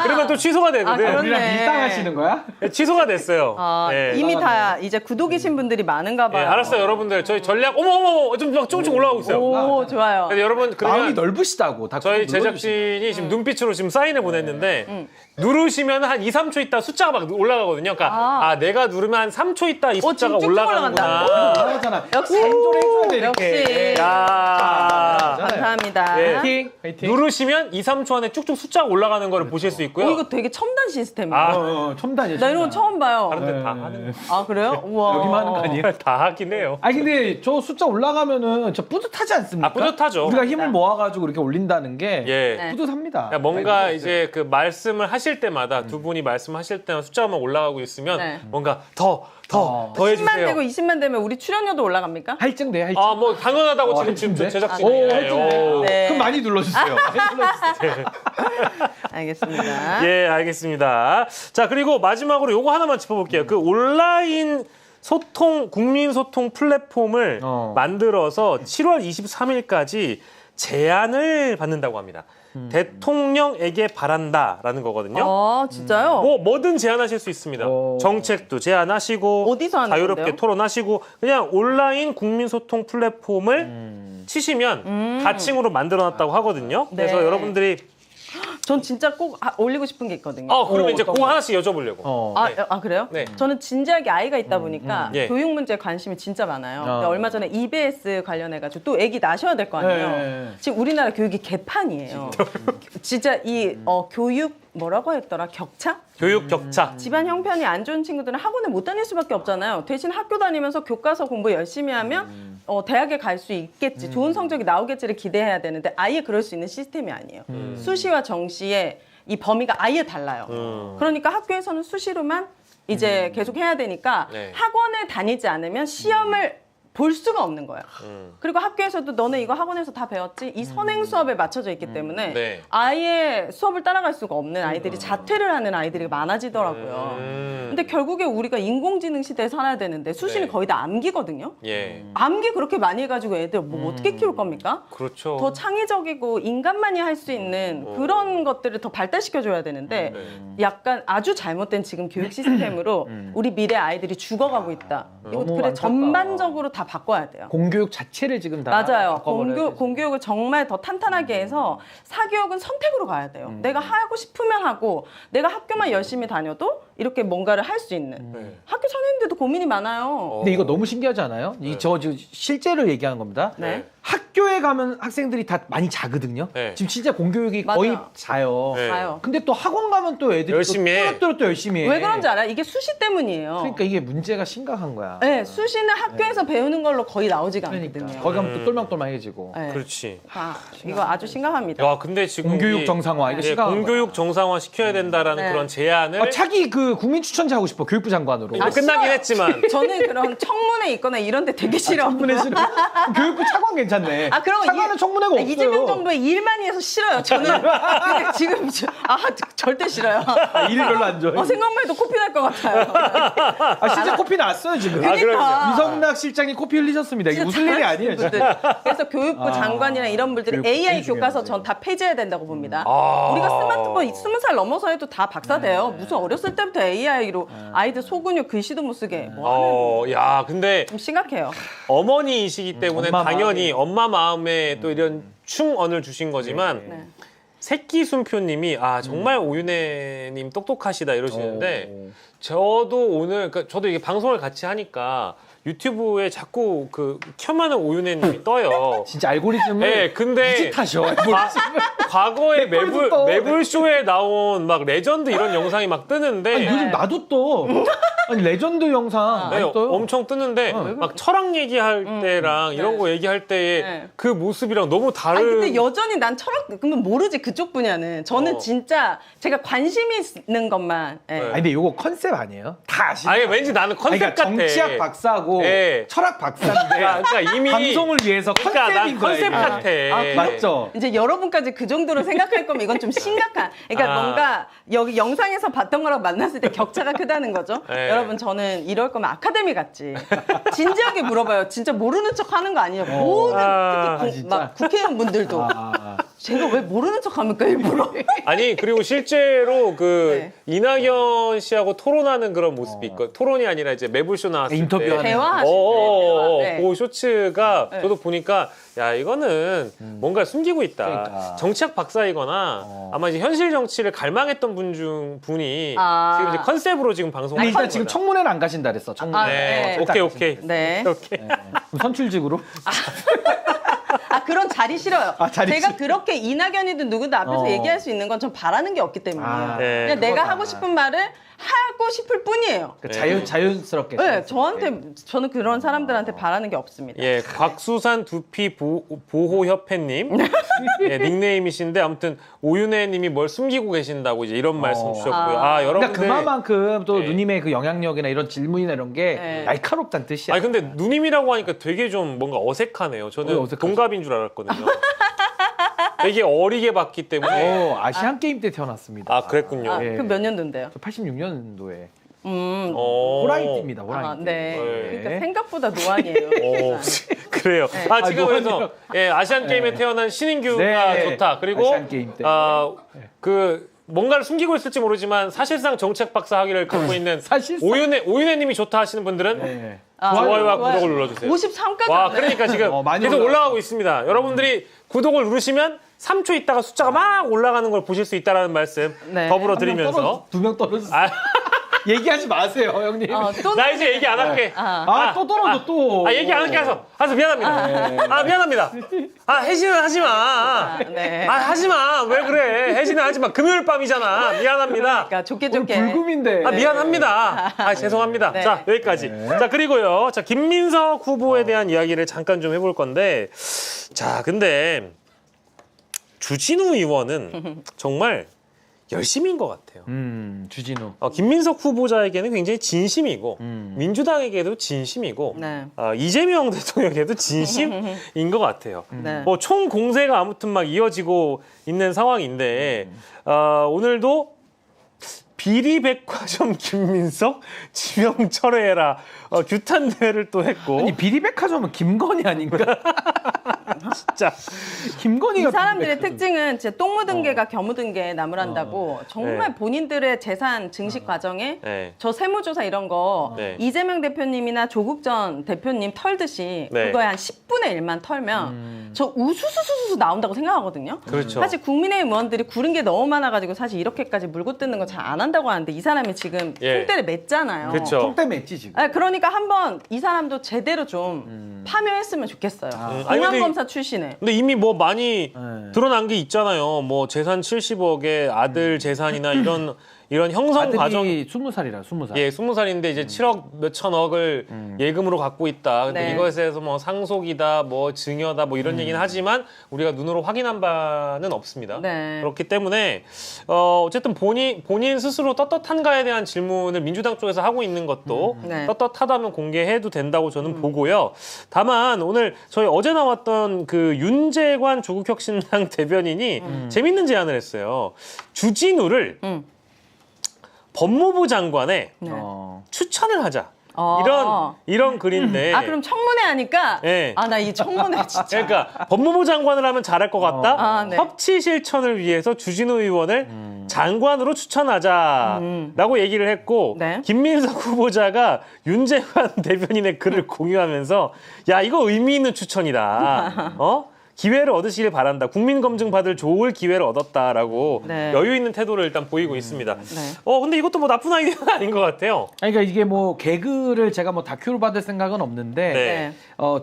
그러면 또 취소가 되거든. 그렇네. 우리랑 밀당하시는 거야? 취소가 됐어요. 네. 이미 다 이제 구독이신 분들이 많은가 네, 봐요. 알았어요, 여러분들. 저희 전략 어머 좀 막 조금씩 올라가고 있어요. 오, 좋아요. 근데 여러분 마음이 그러면 넓으시다고. 다 저희 구독 눌러주시고. 제작진이 지금 눈빛으로 지금 사인을 보냈는데 누르시면 한 2, 3초 있다 숫자가 막 올라가거든요. 그러니까 내가 누르면 한 3초 있다 이 숫자가 지금 쭉쭉 올라가는구나. 잘하잖아. 역시. 간조를 해줘야 돼 이렇게. 역시. 야. 감사합니다. 네. 화이팅. 화이팅. 누르시면 2, 3초 안에 쭉쭉 숫자가 올라가는 거를 보실 수 있고요. 이거 되게 첨단 시스템이에요. 첨단이야. 나 이런 거 처음 봐요. 다른데 다 하는 그래요? 우와. 여기만 하는 거 아니에요? 다 하긴 해요. 아니 근데 저 숫자 올라가면은 저 뿌듯하지 않습니까? 뿌듯하죠. 우리가 힘을 모아가지고 이렇게 올린다는 게 예. 네. 뿌듯합니다. 그러니까 뭔가 이제 그 말씀을 하실 때마다 두 분이 말씀하실 때마다 숫자가 막 올라가고 있으면 네. 뭔가 더 10만 해주세요. 되고 20만 되면 우리 출연료도 올라갑니까? 할증돼 할증. 뭐 당연하다고 지금 할증돼? 제작진이. 오, 예, 할증돼. 오. 네. 그럼 많이 눌러주세요. 많이 눌러주세요. 알겠습니다. 예, 알겠습니다. 자, 그리고 마지막으로 요거 하나만 짚어볼게요. 그 온라인 국민 소통 플랫폼을 만들어서 7월 23일까지 제안을 받는다고 합니다. 대통령에게 바란다라는 거거든요. 아, 진짜요? 뭐든 제안하실 수 있습니다. 정책도 제안하시고 어디서 하는 자유롭게 건데요? 토론하시고 그냥 온라인 국민소통 플랫폼을 치시면 가칭으로 만들어놨다고 하거든요. 그래서 네. 여러분들이 전 진짜 꼭 올리고 싶은 게 있거든요. 그러면 이제 그거 하나씩 여쭤보려고. 그래요? 네. 저는 진지하게 아이가 있다 보니까 예. 교육 문제에 관심이 진짜 많아요. 근데 얼마 전에 EBS 관련해가지고 또 애기 낳으셔야 될 거 아니에요. 네. 지금 우리나라 교육이 개판이에요. 진짜 이 교육 뭐라고 했더라? 격차? 교육 격차. 집안 형편이 안 좋은 친구들은 학원에 못 다닐 수밖에 없잖아요. 대신 학교 다니면서 교과서 공부 열심히 하면 대학에 갈 수 있겠지. 좋은 성적이 나오겠지를 기대해야 되는데 아예 그럴 수 있는 시스템이 아니에요. 수시와 정시의 이 범위가 아예 달라요. 그러니까 학교에서는 수시로만 이제 계속 해야 되니까 네. 학원에 다니지 않으면 시험을 볼 수가 없는 거야. 그리고 학교에서도 너네 이거 학원에서 다 배웠지? 이 선행 수업에 맞춰져 있기 때문에 네. 아예 수업을 따라갈 수가 없는 아이들이 자퇴를 하는 아이들이 많아지더라고요. 근데 결국에 우리가 인공지능 시대에 살아야 되는데 수시는 네. 거의 다 암기거든요. 예. 암기 그렇게 많이 해가지고 애들 뭐 어떻게 키울 겁니까? 그렇죠. 더 창의적이고 인간만이 할 수 있는 그런 것들을 더 발달시켜줘야 되는데 약간 아주 잘못된 지금 교육 시스템으로 우리 미래 아이들이 죽어가고 있다. 이거 너무 그래 안타까워. 전반적으로 다 바꿔야 돼요. 공교육 자체를 지금 다 맞아요. 바꿔버려야 되지. 공교육을 정말 더 탄탄하게 해서 사교육은 선택으로 가야 돼요. 내가 하고 싶으면 하고 내가 학교만 열심히 다녀도 이렇게 뭔가를 할 수 있는. 학교 선생님들도 고민이 많아요. 근데 이거 너무 신기하지 않아요? 저 지금 실제로 얘기하는 겁니다. 네. 학교에 가면 학생들이 다 많이 자거든요. 네. 지금 진짜 공교육이 맞아요. 거의 자요. 네. 가요. 근데 또 학원 가면 또 애들이 열심히 해. 또 열심히 해. 왜 그런지 알아요? 이게 수시 때문이에요. 그러니까 이게 문제가 심각한 거야. 네, 수시는 학교에서 배우는 걸로 거의 나오지가 그러니까 않거든요. 거기 가면 또 똘망똘망해지고. 네. 그렇지. 이거 아주 심각합니다. 야, 근데 지금 공교육 이- 정상화, 이거 예, 심각한 공교육 정상화 시켜야 된다라는 네. 그런 제안을 차기 그 국민 추천자 하고 싶어. 교육부 장관으로. 이거 끝나긴 싫어요. 했지만 저는 그런 청문회 있거나 이런 데 되게 싫어. 청문회 싫어. 교육부 차관 괜찮네. 그런 거 차관은 청문회가 없어요. 이재명 정부의 일 많이 해서 싫어요. 저는 근데 지금 절대 싫어요. 일을 별로 안 좋아해. 생각만 해도 코피 날 것 같아요. 실제 코피 났어요 지금. 그러니까. 이성락 실장이 코피 흘리셨습니다. 이게 무슨 일이 아니에요 지금. 그래서 교육부 장관이랑 이런 분들이 교육부 AI 제일 교과서 중요하지. 전 다 폐지해야 된다고 봅니다. 아. 우리가 스마트폰 20살 넘어서 해도 다 박사 돼요. 무슨 어렸을 때부터 AI로 아이들 소근육 글씨도 못 쓰게 뭐 하는 야, 근데 좀 심각해요. 어머니이시기 때문에 엄마 당연히 엄마 마음에 또 이런 충언을 주신 거지만 네. 새끼 순표님이 정말 오윤혜님 똑똑하시다 이러시는데 저도 오늘 그러니까 저도 이게 방송을 같이 하니까 유튜브에 자꾸 그 켜만은 오윤혜님이 떠요. 진짜 알고리즘을 네, 근데 무지 타셔. 과거에 댓글도 떠. 매불쇼에 나온 막 레전드 이런 영상이 막 뜨는데 아니, 요즘 나도 떠. 아니 레전드 영상 네, 많이 떠요. 엄청 뜨는데 막 철학 얘기할 때랑 이런 거 얘기할 때의 네. 그 모습이랑 너무 다른. 아니 근데 여전히 난 철학 그러면 모르지 그쪽 분야는. 저는 진짜 제가 관심이 있는 것만. 예. 네. 아니 근데 요거 컨셉 아니에요? 다 아시는 아니 왠지 나는 컨셉 그러니까 같아. 정치학 박사고 네. 철학 박사인데 그러니까 이미 방송을 위해서 그러니까 컨셉인 난 거야. 컨셉 이게. 같아. 맞죠? 이제 여러분까지 그 정도로 생각할 거면 이건 좀 심각한. 그러니까 뭔가 여기 영상에서 봤던 거랑 만났을 때 격차가 크다는 거죠. 네. 여러분 저는 이럴 거면 아카데미 같지. 진지하게 물어봐요. 진짜 모르는 척 하는 거 아니에요. 모든 특히 진짜? 막 국회의원 분들도 아. 제가 왜 모르는 척 합니까 일부러. 아니 그리고 실제로 그 네. 이낙연 씨하고 토론하는 그런 모습이 있고 토론이 아니라 이제 매불쇼 나왔을 인터뷰하는 때 대화하실 때. 대화. 네. 그 쇼츠가 네. 저도 보니까 야 이거는 뭔가 숨기고 있다. 그러니까. 정치학 박사이거나 아마 이제 현실 정치를 갈망했던 분이 아. 지금 이제 컨셉으로 지금 방송을 근데 일단 하는 지금 거다. 청문회는 안 가신다 그랬어. 청문회. 네. 네. 오케이. 네. 오케이. 그럼 선출직으로? 그런 자리 싫어요. 자리 제가 싫어. 그렇게 이낙연이든 누구든 앞에서 얘기할 수 있는 건 전 바라는 게 없기 때문이에요. 네, 그냥 내가 그거다. 하고 싶은 말을 하고 싶을 뿐이에요. 그러니까 자연스럽게. 네, 저는 그런 사람들한테 바라는 게 없습니다. 예, 곽수산 두피 보호협회님 예, 닉네임이신데 아무튼 오윤혜님이 뭘 숨기고 계신다고 이제 이런 말씀 주셨고요. 여러분들. 그러니까 그만큼 또 네. 누님의 그 영향력이나 이런 질문이나 이런 게 네. 날카롭다는 뜻이야. 아니 근데 누님이라고 하니까 되게 좀 뭔가 어색하네요. 저는 어색하죠? 동갑인 줄 알았거든요. 되게 어리게 봤기 때문에. 아시안 게임 때 태어났습니다. 아 그랬군요. 예. 그 몇 년도인데요? 저 86년도에. 호랑이띠입니다. 호랑이띠. 네. 네. 그러니까 생각보다 노안이에요. 그래요. 아, 지금 그래서 노안이요. 예, 아시안 게임에 태어난 신인규가 네. 좋다. 그리고 아시안 게임 때. 그 뭔가를 숨기고 있을지 모르지만 사실상 정책 박사 학위를 갖고 있는 사실상. 오윤혜님이 좋다 하시는 분들은 네. 좋아요와 구독을 눌러주세요. 53까지. 와, 그러니까 지금 많이 계속 올라가고 올라가고 있습니다. 여러분들이 구독을 누르시면 3초 있다가 숫자가 막 올라가는 걸 보실 수 있다는 말씀 네. 더불어 드리면서 2명 떨어졌어. 아, 얘기하지 마세요, 형님. 또 나 이제 얘기 안 할게. 또 떨어져 또. 얘기 안 할게 해서 미안합니다. 미안합니다. 혜진은 하지 마. 네. 하지 마. 왜 그래? 혜진은 하지 마. 금요일 밤이잖아. 미안합니다. 그러니까 좋게 오늘 좋게. 불금인데. 미안합니다. 죄송합니다. 네. 자, 여기까지. 자, 그리고요. 자, 김민석 후보에 대한 이야기를 잠깐 좀 해볼 건데, 자, 근데 주진우 의원은 정말 열심인 것 같아요. 주진우. 김민석 후보자에게는 굉장히 진심이고 민주당에게도 진심이고 네. 이재명 대통령에게도 진심인 것 같아요. 네. 뭐 총 공세가 아무튼 막 이어지고 있는 상황인데 오늘도 비리백화점 김민석 지명 철회해라 규탄 대회를 또 했고 아니 비리백화점은 김건희 아닌가? 진짜 이 김건희가 사람들의 비리백화점. 특징은 진짜 똥 묻은 개가 겨 묻은 개 나무란다고 정말 네. 본인들의 재산 증식 과정에 네. 저 세무조사 이런 거 네. 이재명 대표님이나 조국 전 대표님 털듯이 네. 그거에 한 10분의 1만 털면 저 우수수수수 나온다고 생각하거든요. 그렇죠. 사실 국민의힘 의원들이 구른 게 너무 많아가지고 사실 이렇게까지 물고 뜯는 거 잘 안 한다고 하는데 이 사람이 지금 예. 총대를 맸잖아요. 그렇죠. 총 때문에 했지 지금. 그러니까 한번 이 사람도 제대로 좀 파묘했으면 좋겠어요. 아니, 근데 공안검사 출신에. 근데 이미 뭐 많이 네. 드러난 게 있잖아요. 뭐 재산 70억에 아들 재산이나 이런 형성 과정 아들이 20살이라 20살. 예, 20살인데 이제 7억 몇천억을 예금으로 갖고 있다. 근데 네. 이것에 대해서 뭐 상속이다, 뭐 증여다, 뭐 이런 얘기는 하지만 우리가 눈으로 확인한 바는 없습니다. 네. 그렇기 때문에 어쨌든 본인 스스로 떳떳한가에 대한 질문을 민주당 쪽에서 하고 있는 것도 네. 떳떳하다면 공개해도 된다고 저는 보고요. 다만 오늘 저희 어제 나왔던 그 윤재관 조국혁신당 대변인이 재밌는 제안을 했어요. 주진우를 법무부 장관에 네. 추천을 하자. 어. 이런 글인데. 그럼 청문회 하니까 네. 나 이 청문회 진짜. 그러니까 법무부 장관을 하면 잘할 것 같다. 네. 협치 실천을 위해서 주진우 의원을 장관으로 추천하자라고 얘기를 했고 네. 김민석 후보자가 윤재관 대변인의 글을 공유하면서 야 이거 의미 있는 추천이다. 기회를 얻으시길 바란다. 국민검증 받을 좋을 기회를 얻었다라고 네. 여유 있는 태도를 일단 보이고 있습니다. 네. 근데 이것도 뭐 나쁜 아이디어는 아닌 것 같아요. 아니, 그러니까 이게 뭐 개그를 제가 뭐 다큐로 받을 생각은 없는데 네.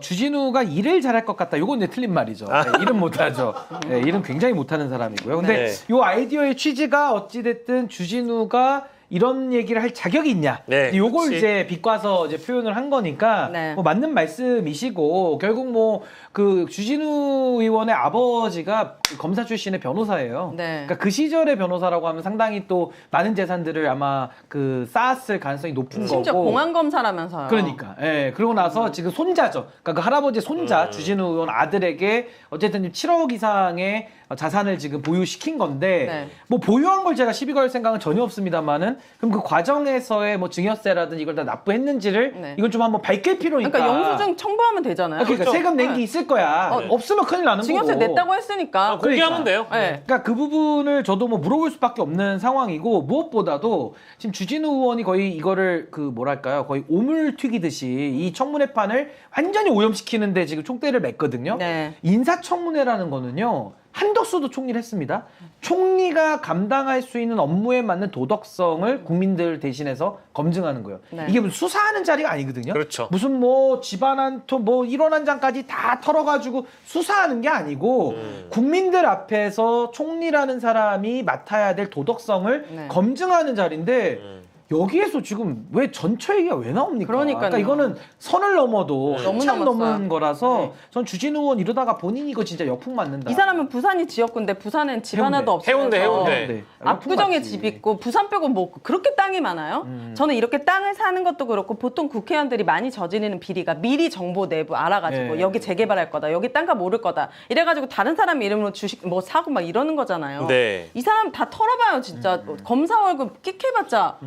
주진우가 일을 잘할 것 같다. 요건 내 틀린 말이죠. 네, 일은 못하죠. 네, 일은 굉장히 못하는 사람이고요. 근데 네. 요 아이디어의 취지가 어찌됐든 주진우가 이런 얘기를 할 자격이 있냐. 네, 요걸 그치. 이제 비꼬아서 이제 표현을 한 거니까 네. 뭐 맞는 말씀이시고 결국 뭐 그 주진우 의원의 아버지가 검사 출신의 변호사예요. 네. 그러니까 그 시절의 변호사라고 하면 상당히 또 많은 재산들을 아마 그 쌓았을 가능성이 높은 심지어 거고. 공안검사라면서요. 그러니까, 그러고 나서 지금 손자죠. 그러니까 그 할아버지 손자 주진우 의원 아들에게 어쨌든 7억 이상의 자산을 지금 보유시킨 건데 네. 뭐 보유한 걸 제가 시비 걸 생각은 전혀 없습니다만은 그럼 그 과정에서의 뭐 증여세라든지 이걸 다 납부했는지를 네. 이건 좀 한번 밝힐 필요니까. 그러니까 영수증 청구하면 되잖아요. 그러니까 그렇죠. 세금 낸 게 네. 있을 거야. 없으면 큰일 나는 증여세 거고. 냈다고 했으니까. 공개하면 돼요. 네. 그러니까 그 부분을 저도 뭐 물어볼 수밖에 없는 상황이고 무엇보다도 지금 주진우 의원이 거의 이거를 그 뭐랄까요 거의 오물 튀기듯이 이 청문회판을 완전히 오염시키는데 지금 총대를 맸거든요. 네. 인사청문회라는 거는요. 한덕수도 총리를 했습니다. 총리가 감당할 수 있는 업무에 맞는 도덕성을 국민들 대신해서 검증하는 거예요. 네. 이게 무슨 수사하는 자리가 아니거든요. 그렇죠. 무슨 뭐 집안 한 통, 뭐 1원 한 장까지 다 털어가지고 수사하는 게 아니고 국민들 앞에서 총리라는 사람이 맡아야 될 도덕성을 네. 검증하는 자리인데 여기에서 지금 왜 전처 얘기가 왜 나옵니까? 그러니까요. 그러니까 이거는 선을 넘어도 너무 한참 넘었어요. 넘은 거라서 네. 전 주진우 의원 이러다가 본인이 이거 진짜 역풍 맞는다. 이 사람은 부산이 지역구인데 부산엔 집 하나도 없으면서 해운대. 압구정에 집 있고 부산 빼고 뭐 그렇게 땅이 많아요? 저는 이렇게 땅을 사는 것도 그렇고 보통 국회의원들이 많이 저지르는 비리가 미리 정보 내부 알아가지고 네. 여기 재개발할 거다, 여기 땅값 오를 거다 이래가지고 다른 사람 이름으로 주식 뭐 사고 막 이러는 거잖아요. 네. 이 사람 다 털어봐요 진짜. 검사 월급 끽해봤자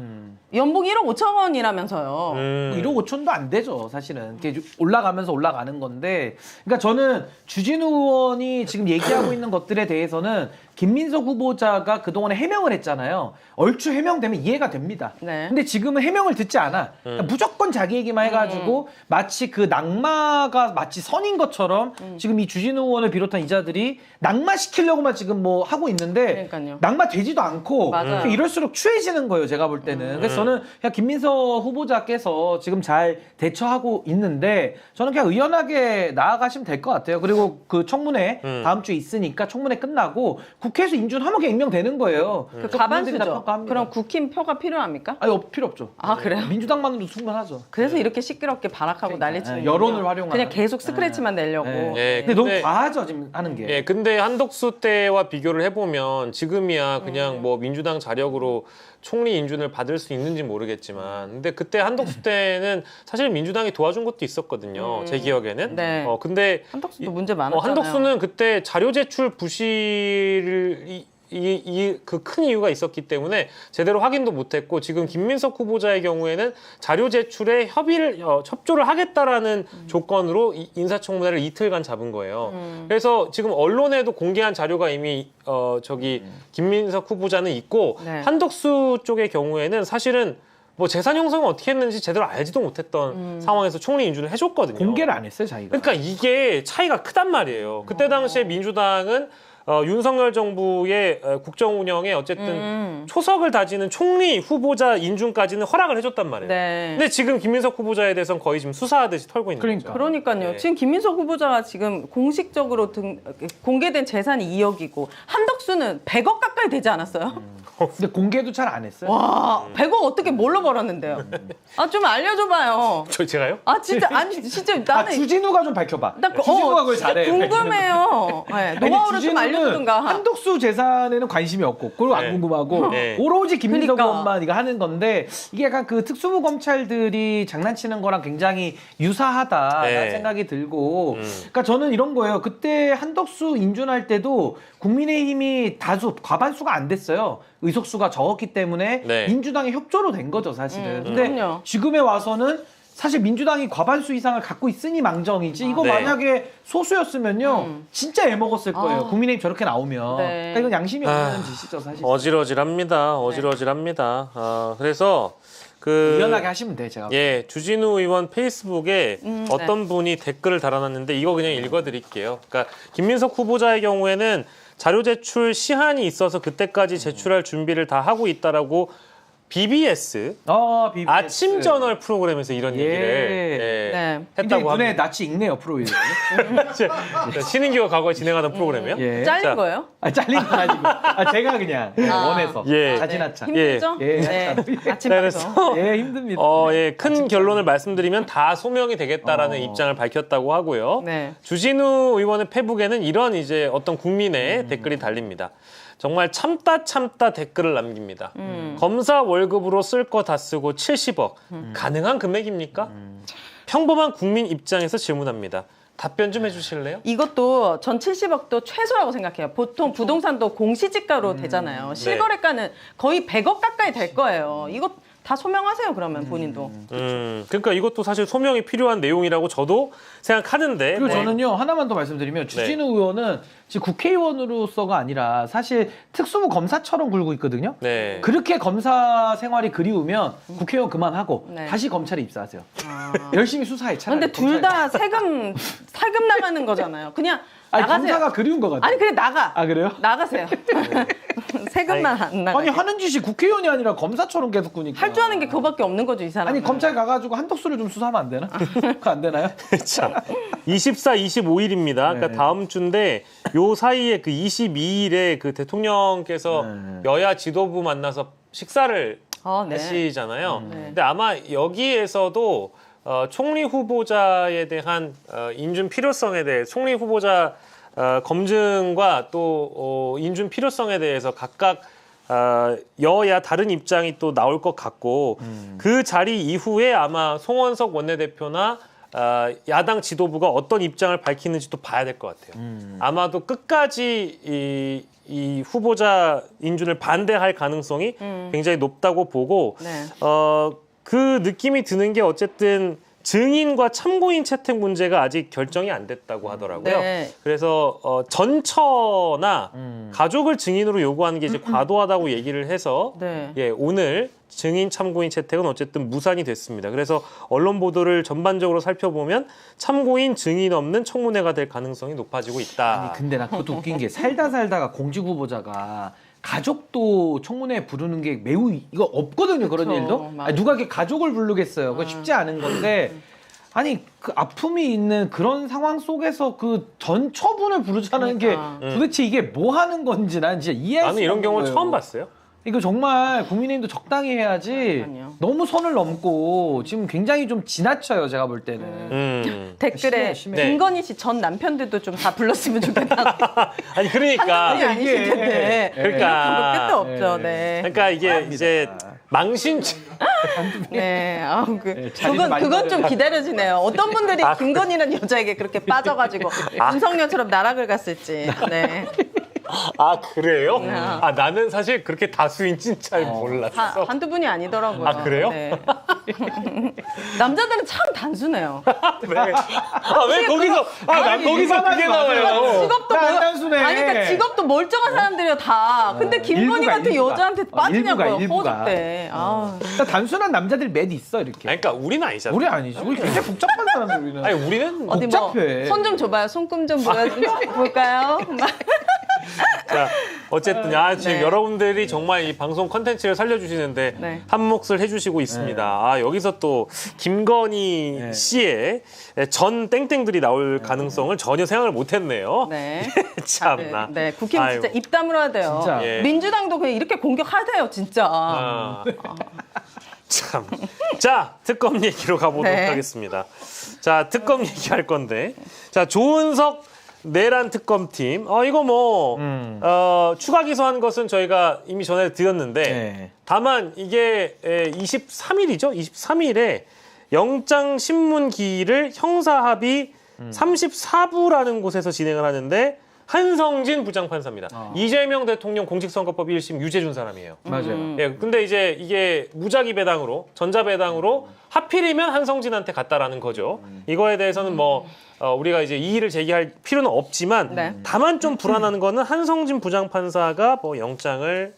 연봉 1억 5천 원이라면서요. 1억 5천도 안 되죠, 사실은. 이게 올라가면서 올라가는 건데. 그러니까 저는 주진우 의원이 지금 얘기하고 있는 것들에 대해서는 김민석 후보자가 그동안에 해명을 했잖아요. 얼추 해명되면 이해가 됩니다. 네. 근데 지금은 해명을 듣지 않아. 그러니까 무조건 자기 얘기만 해가지고 마치 그 낙마가 마치 선인 것처럼 지금 이 주진우 의원을 비롯한 이자들이 낙마시키려고만 지금 뭐 하고 있는데 그러니까요. 낙마되지도 않고 맞아요. 이럴수록 추해지는 거예요, 제가 볼 때는. 그래서 저는 그냥 김민석 후보자께서 지금 잘 대처하고 있는데 저는 그냥 의연하게 나아가시면 될 것 같아요. 그리고 그 청문회 다음 주에 있으니까 청문회 끝나고 국회에서 인준하면 그냥 임명되는 거예요. 그 가반수죠. 평가합니다. 그럼 국힘 표가 필요합니까? 아니 필요 없죠. 아, 그래요? 민주당만으로도 충분하죠. 그래서 이렇게 시끄럽게 발악하고 난리치는 여론을 활용하는. 그냥 계속 스크래치만 내려고. 근데 너무 과하죠, 지금 하는 게. 예, 근데 한덕수 때와 비교를 해보면 지금이야 그냥 뭐 민주당 자력으로 총리 인준을 받을 수 있는지 모르겠지만, 근데 그때 한덕수 때는 사실 민주당이 도와준 것도 있었거든요. 제 기억에는. 네. 근데 한덕수도 문제 많았잖아요. 한덕수는 그때 자료 제출 부실을 그 큰 이유가 있었기 때문에 제대로 확인도 못했고, 지금 김민석 후보자의 경우에는 자료 제출에 협조를 하겠다라는 조건으로 인사청문회를 이틀간 잡은 거예요. 그래서 지금 언론에도 공개한 자료가 이미 김민석 후보자는 있고, 네. 한덕수 쪽의 경우에는 사실은 뭐 재산 형성을 어떻게 했는지 제대로 알지도 못했던 상황에서 총리 인준을 해줬거든요. 공개를 안 했어요, 자기가. 그러니까 이게 차이가 크단 말이에요. 그때 당시에 민주당은 윤석열 정부의 국정 운영에 어쨌든 초석을 다지는 총리 후보자 인준까지는 허락을 해줬단 말이에요. 네. 근데 지금 김민석 후보자에 대해서는 거의 지금 수사하듯이 털고 있는 거죠. 그러니까요. 네. 지금 김민석 후보자가 지금 공식적으로 공개된 재산이 2억이고 한덕수는 100억 가까이 되지 않았어요? 근데 공개도 잘 안 했어요. 와, 100억 어떻게 뭘로 벌었는데요? 아, 좀 알려줘봐요. 제가요? 아, 진짜, 아니, 진짜 나는. 주진우가 좀 밝혀봐. 나 주진우가 그걸 진짜 잘해. 궁금해요. 네, 노하우를 좀 알려주든가. 한덕수 재산에는 관심이 없고, 그걸 안 네. 궁금하고, 네. 오로지 김민석 그러니까. 의원만 이거 하는 건데, 이게 약간 그 특수부 검찰들이 장난치는 거랑 굉장히 유사하다라는 네. 생각이 들고, 그러니까 저는 이런 거예요. 그때 한덕수 인준할 때도 국민의힘이 과반수가 안 됐어요. 의석수가 적었기 때문에 네. 민주당의 협조로 된 거죠, 사실은. 근데 그럼요. 지금에 와서는 사실 민주당이 과반수 이상을 갖고 있으니 망정이지, 이거 네. 만약에 소수였으면요 진짜 애먹었을 거예요. 국민의힘 저렇게 나오면. 네. 그러니까 이건 양심이 없는 짓이죠, 사실. 어질어질합니다. 그래서 유연하게 하시면 돼, 제가. 예, 주진우 의원 페이스북에 어떤 분이 댓글을 달아놨는데 이거 그냥 읽어드릴게요. 그러니까 김민석 후보자의 경우에는 자료 제출 시한이 있어서 그때까지 제출할 준비를 다 하고 있다라고 BBS, BBS. 아침 저널 프로그램에서 이런 예. 얘기를 네. 굉장히 했다고 눈에 합니다. 낯이 익네요, 프로그램. 신인기가 과거에 진행하던 프로그램이요? 예. 잘린 자, 거예요? 잘린 건 아니고. 제가 그냥 원해서. 예. 자진하차. 힘들죠? 예. 네. 아침 그래서 방송. 예, 힘듭니다. 큰 결론을 말씀드리면 다 소명이 되겠다라는 입장을 밝혔다고 하고요. 네. 주진우 의원의 페북에는 이런 이제 어떤 국민의 댓글이 달립니다. 정말 참다 댓글을 남깁니다. 검사 월급으로 쓸 거 다 쓰고 70억. 가능한 금액입니까? 평범한 국민 입장에서 질문합니다. 답변 좀 해주실래요? 이것도 전 70억도 최소라고 생각해요. 보통 부동산도 공시지가로 되잖아요. 실거래가는 거의 100억 가까이 될 거예요. 이거 다 소명하세요, 그러면 본인도. 그러니까 이것도 사실 소명이 필요한 내용이라고 저도 생각하는데. 그리고 저는요, 하나만 더 말씀드리면, 주진우 의원은 지금 국회의원으로서가 아니라 사실 특수부 검사처럼 굴고 있거든요. 네. 그렇게 검사 생활이 그리우면 국회의원 그만하고 네. 다시 검찰에 입사하세요. 열심히 수사해. 차라리 근데 둘 다 세금 나가는 거잖아요. 그냥 아니, 나가세요. 검사가 그리운 것 같아요. 아니, 그냥 나가. 아, 그래요? 나가세요. 세금만 안 나가. 아니, 하는 짓이 국회의원이 아니라 검사처럼 계속 구니까. 할 줄 아는 게 그거밖에 없는 거죠, 이 사람. 아니, 검찰 가가지고 한덕수를 좀 수사하면 안 되나? 그거 안 되나요? 참. 24, 25일입니다. 그러니까 네. 다음 주인데 요 사이에 그 22일에 그 대통령께서 여야 지도부 만나서 식사를 네. 하시잖아요. 네. 근데 아마 여기에서도 총리 후보자에 대한 인준 필요성에 대해 총리 후보자 검증과 또 인준 필요성에 대해서 각각 여야 다른 입장이 또 나올 것 같고 그 자리 이후에 아마 송원석 원내대표나 야당 지도부가 어떤 입장을 밝히는지 또 봐야 될 것 같아요. 아마도 끝까지 이 후보자 인준을 반대할 가능성이 굉장히 높다고 보고 네. 그 느낌이 드는 게 어쨌든 증인과 참고인 채택 문제가 아직 결정이 안 됐다고 하더라고요. 네. 그래서 전처나 가족을 증인으로 요구하는 게 이제 과도하다고 얘기를 해서 네. 예, 오늘 증인 참고인 채택은 어쨌든 무산이 됐습니다. 그래서 언론 보도를 전반적으로 살펴보면 참고인 증인 없는 청문회가 될 가능성이 높아지고 있다. 아니 근데 나 그것도 웃긴 게 살다가 공직 후보자가 가족도 청문회에 부르는 게 매우 이거 없거든요. 그런 그쵸, 일도. 맞아. 아니, 누가 이렇게 가족을 부르겠어요. 그거 쉽지 않은 건데 아니 그 아픔이 있는 그런 상황 속에서 그 전 처분을 부르자는 그러니까. 게 도대체 이게 뭐 하는 건지 난 진짜 이해할 나는 수 이런 없는 경우를 거예요. 처음 봤어요. 이거 정말 국민의힘도 적당히 해야지. 그러니까요. 너무 선을 넘고 지금 굉장히 좀 지나쳐요. 제가 볼 때는. 댓글에 심해. 김건희 씨 전 남편들도 좀 다 불렀으면 좋겠다고. 아니 그러니까 한두 분이 아니실 텐데. 그러니까. 끝도 없죠. 네. 그러니까 이게 이제 망신 네. 자리를 많이 그건 좀 마련하고. 기다려지네요. 어떤 분들이 김건희라는 여자에게 그렇게 빠져가지고 윤석열처럼 나락을 갔을지. 네. 아 그래요? 네. 아 나는 사실 그렇게 다수인지는 잘 몰랐어. 한두 분이 아니더라고요. 아, 그래요? 네. 남자들은 참 단순해요. 왜 거기서 난 거기서 그게 나와요. 직업도 나안 단순해. 아니 그러니까 직업도 멀쩡한 사람들이야 다. 근데 김건희 일부가, 같은 일부가. 여자한테 빠지냐고요. 일부가. 호흡 때. 아. 그러니까 단순한 남자들이 몇 있어 이렇게. 아니, 그러니까 우리는 아니잖아. 우리 아니지. 우리 굉장히 복잡한 사람들 우리는. 아니 우리는 어디 복잡해. 손 좀 줘봐요. 손금 좀 보여볼까요? 자, 어쨌든 지금 네. 여러분들이 정말 이 방송 컨텐츠를 살려주시는데 네. 한 몫을 해주시고 있습니다. 여기서 또 김건희 씨의 전 땡땡들이 나올 가능성을 전혀 생각을 못했네요. 네. 참나. 네. 국힘 진짜 아이고. 입 다물어야 돼요. 진짜. 예. 민주당도 그냥 이렇게 공격하세요, 진짜. 참. 자, 특검 얘기로 가보도록 네. 하겠습니다. 자, 특검 얘기할 건데. 자, 조은석 내란 특검팀. 이거 뭐, 추가 기소한 것은 저희가 이미 전해드렸는데, 네. 다만 이게 23일이죠? 23일에 영장 신문기일을 형사합의 34부라는 곳에서 진행을 하는데, 한성진 부장판사입니다. 이재명 대통령 공직선거법 1심 유죄 준 사람이에요. 맞아요. 예, 근데 이제 이게 무작위 배당으로, 전자배당으로 하필이면 한성진한테 갔다라는 거죠. 이거에 대해서는 뭐, 우리가 이제 이의를 제기할 필요는 없지만, 네. 다만 좀 불안한 거는 한성진 부장판사가 뭐 영장을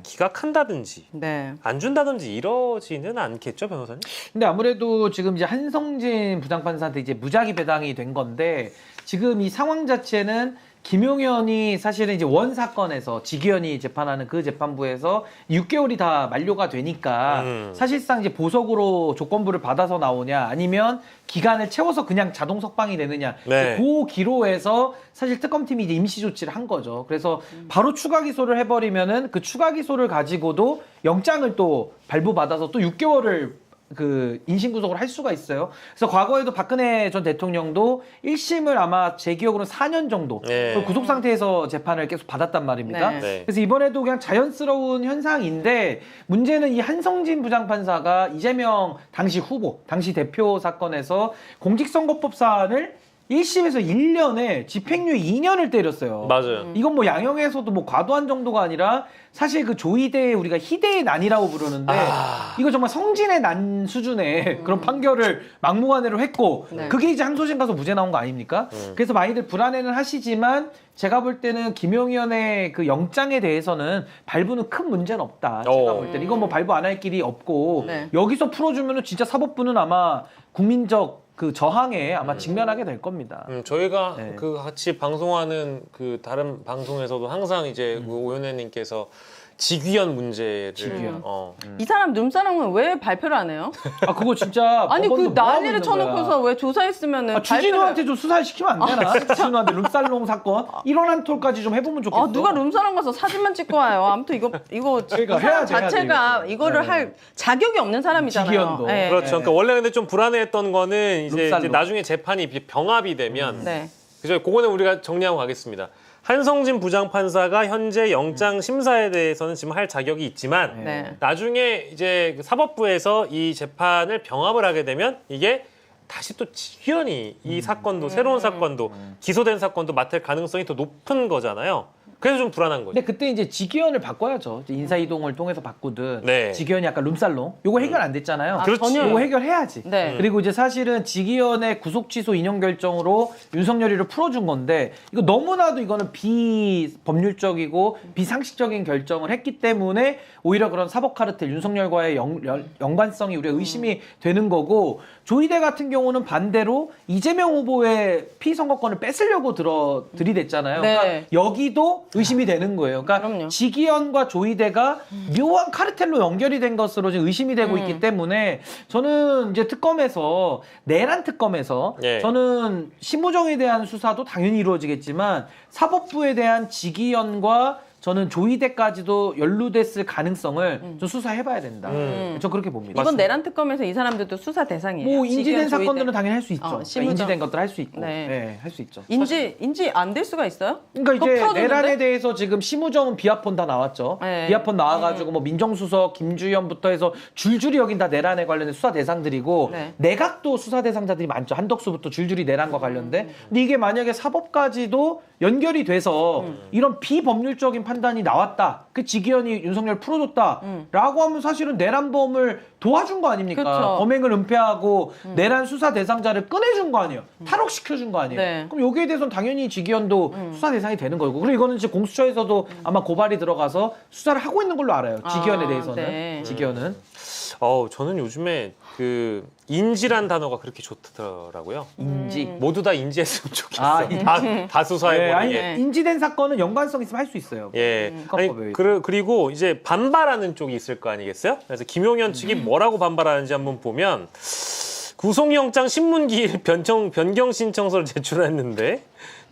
기각한다든지, 네. 안 준다든지 이러지는 않겠죠, 변호사님? 근데 아무래도 지금 이제 한성진 부장판사한테 이제 무작위 배당이 된 건데 지금 이 상황 자체는 김용현이 사실은 이제 원 사건에서 지기현이 재판하는 그 재판부에서 6개월이 다 만료가 되니까 사실상 이제 보석으로 조건부를 받아서 나오냐 아니면 기간을 채워서 그냥 자동 석방이 되느냐 네. 그 기로에서 사실 특검팀이 이제 임시 조치를 한 거죠. 그래서 바로 추가 기소를 해버리면은 그 추가 기소를 가지고도 영장을 또 발부받아서 또 6개월을 그 인신구속을 할 수가 있어요. 그래서 과거에도 박근혜 전 대통령도 1심을 아마 제 기억으로는 4년 정도 네. 구속 상태에서 재판을 계속 받았단 말입니다. 네. 네. 그래서 이번에도 그냥 자연스러운 현상인데 문제는 이 한성진 부장판사가 이재명 당시 후보, 당시 대표 사건에서 공직선거법 사안을 1심에서 1년에 집행유예 2년을 때렸어요. 맞아요. 이건 뭐 양형에서도 뭐 과도한 정도가 아니라 사실 그 조이대의 우리가 희대의 난이라고 부르는데 이거 정말 성진의 난 수준의 그런 판결을 막무가내로 했고 네. 그게 이제 항소심 가서 무죄 나온 거 아닙니까? 그래서 많이들 불안해는 하시지만 제가 볼 때는 김용현의 그 영장에 대해서는 발부는 큰 문제는 없다. 제가 볼 때는 이건 뭐 발부 안 할 길이 없고 네. 여기서 풀어주면은 진짜 사법부는 아마 국민적 그 저항에 아마 직면하게 될 겁니다. 저희가 네. 그 같이 방송하는 그 다른 방송에서도 항상 이제 그 오연혜님께서 직위원 문제를 직위원. 이 사람 눈사람은 왜 발표를 안 해요? 아 그거 진짜 아니 그 법원도 뭐 하고 난리를 있는 쳐놓고서 거야. 왜 조사했으면은 주진우한테 좀 수사를 시키면 안 되나? 주진우한테 룸살롱 사건 일어난 톨까지 좀 해보면 좋겠어. 누가 룸사람 가서 사진만 찍고 와요. 아무튼 이거 그러니까 사람 해야 돼, 자체가 해야 돼. 이거를 네. 할 자격이 없는 사람이잖아요. 직위원도. 네. 그렇죠. 그러니까 원래 근데 좀 불안해했던 거는 이제 룸살로. 나중에 재판이 병합이 되면 네. 그죠? 그거는 우리가 정리하고 가겠습니다. 한성진 부장판사가 현재 영장 심사에 대해서는 지금 할 자격이 있지만 네. 나중에 이제 그 사법부에서 이 재판을 병합을 하게 되면 이게 다시 또 직위원이 이 사건도 새로운 사건도 기소된 사건도 맡을 가능성이 더 높은 거잖아요. 그래서 좀 불안한 거죠. 근데 그때 이제 직위원을 바꿔야죠. 이제 인사이동을 통해서 바꾸든 네. 직위원이 약간 룸살롱. 요거 해결 안 됐잖아요. 그렇지. 요거 해결해야지. 네. 그리고 이제 사실은 직위원의 구속 취소 인용 결정으로 윤석열이를 풀어준 건데 이거 너무나도 이거는 비법률적이고 비상식적인 결정을 했기 때문에 오히려 그런 사법 카르텔 윤석열과의 연관성이 우리가 의심이 되는 거고 조희대 같은 경우는 반대로 이재명 후보의 피선거권을 뺏으려고 들이댔잖아요. 네. 그러니까 여기도 의심이 되는 거예요. 그러니까 그럼요. 직위원과 조희대가 묘한 카르텔로 연결이 된 것으로 지금 의심이 되고 있기 때문에 저는 이제 특검에서 내란 특검에서 예. 저는 심우정에 대한 수사도 당연히 이루어지겠지만 사법부에 대한 직위원과 저는 조희대까지도 연루됐을 가능성을 좀 수사해봐야 된다. 저 그렇게 봅니다. 이번 내란 특검에서 이 사람들도 수사 대상이에요. 뭐 인지된 직위원, 사건들은 조희대. 당연히 할 수 있죠. 그러니까 심우정. 인지된 것들 할 수 있고, 네. 네, 할 수 있죠. 인지 안 될 수가 있어요? 그러니까 그거 이제 풀어줬는데? 내란에 대해서 지금 심우정은 비하폰 다 나왔죠. 네. 비하폰 나와가지고 뭐 민정수석, 김주현부터 해서 줄줄이 여긴 다 내란에 관련된 수사 대상들이고 네. 내각도 수사 대상자들이 많죠. 한덕수부터 줄줄이 내란과 관련된. 근데 이게 만약에 사법까지도 연결이 돼서 이런 비법률적인 판단이 나왔다. 그 직위원이 윤석열 풀어줬다라고 하면 사실은 내란범을 도와준 거 아닙니까? 그쵸. 범행을 은폐하고 내란 수사 대상자를 꺼내준 거 아니에요? 탈옥시켜준 거 아니에요? 네. 그럼 여기에 대해서는 당연히 직위원도 수사 대상이 되는 거고 그리고 이거는 이제 공수처에서도 아마 고발이 들어가서 수사를 하고 있는 걸로 알아요. 직위원에 대해서는. 네. 직위원은. 저는 요즘에 그 인지란 단어가 그렇게 좋더라고요. 인지. 모두 다 인지했으면 좋겠어. 아, 다 수사해보는 아니, 게. 인지된 사건은 연관성 있으면 할 수 있어요. 예. 아니, 특검법에 그리고 이제 반발하는 쪽이 있을 거 아니겠어요? 그래서 김용현 측이 뭐라고 반발하는지 한번 보면 구속영장 신문기일 변경 신청서를 제출했는데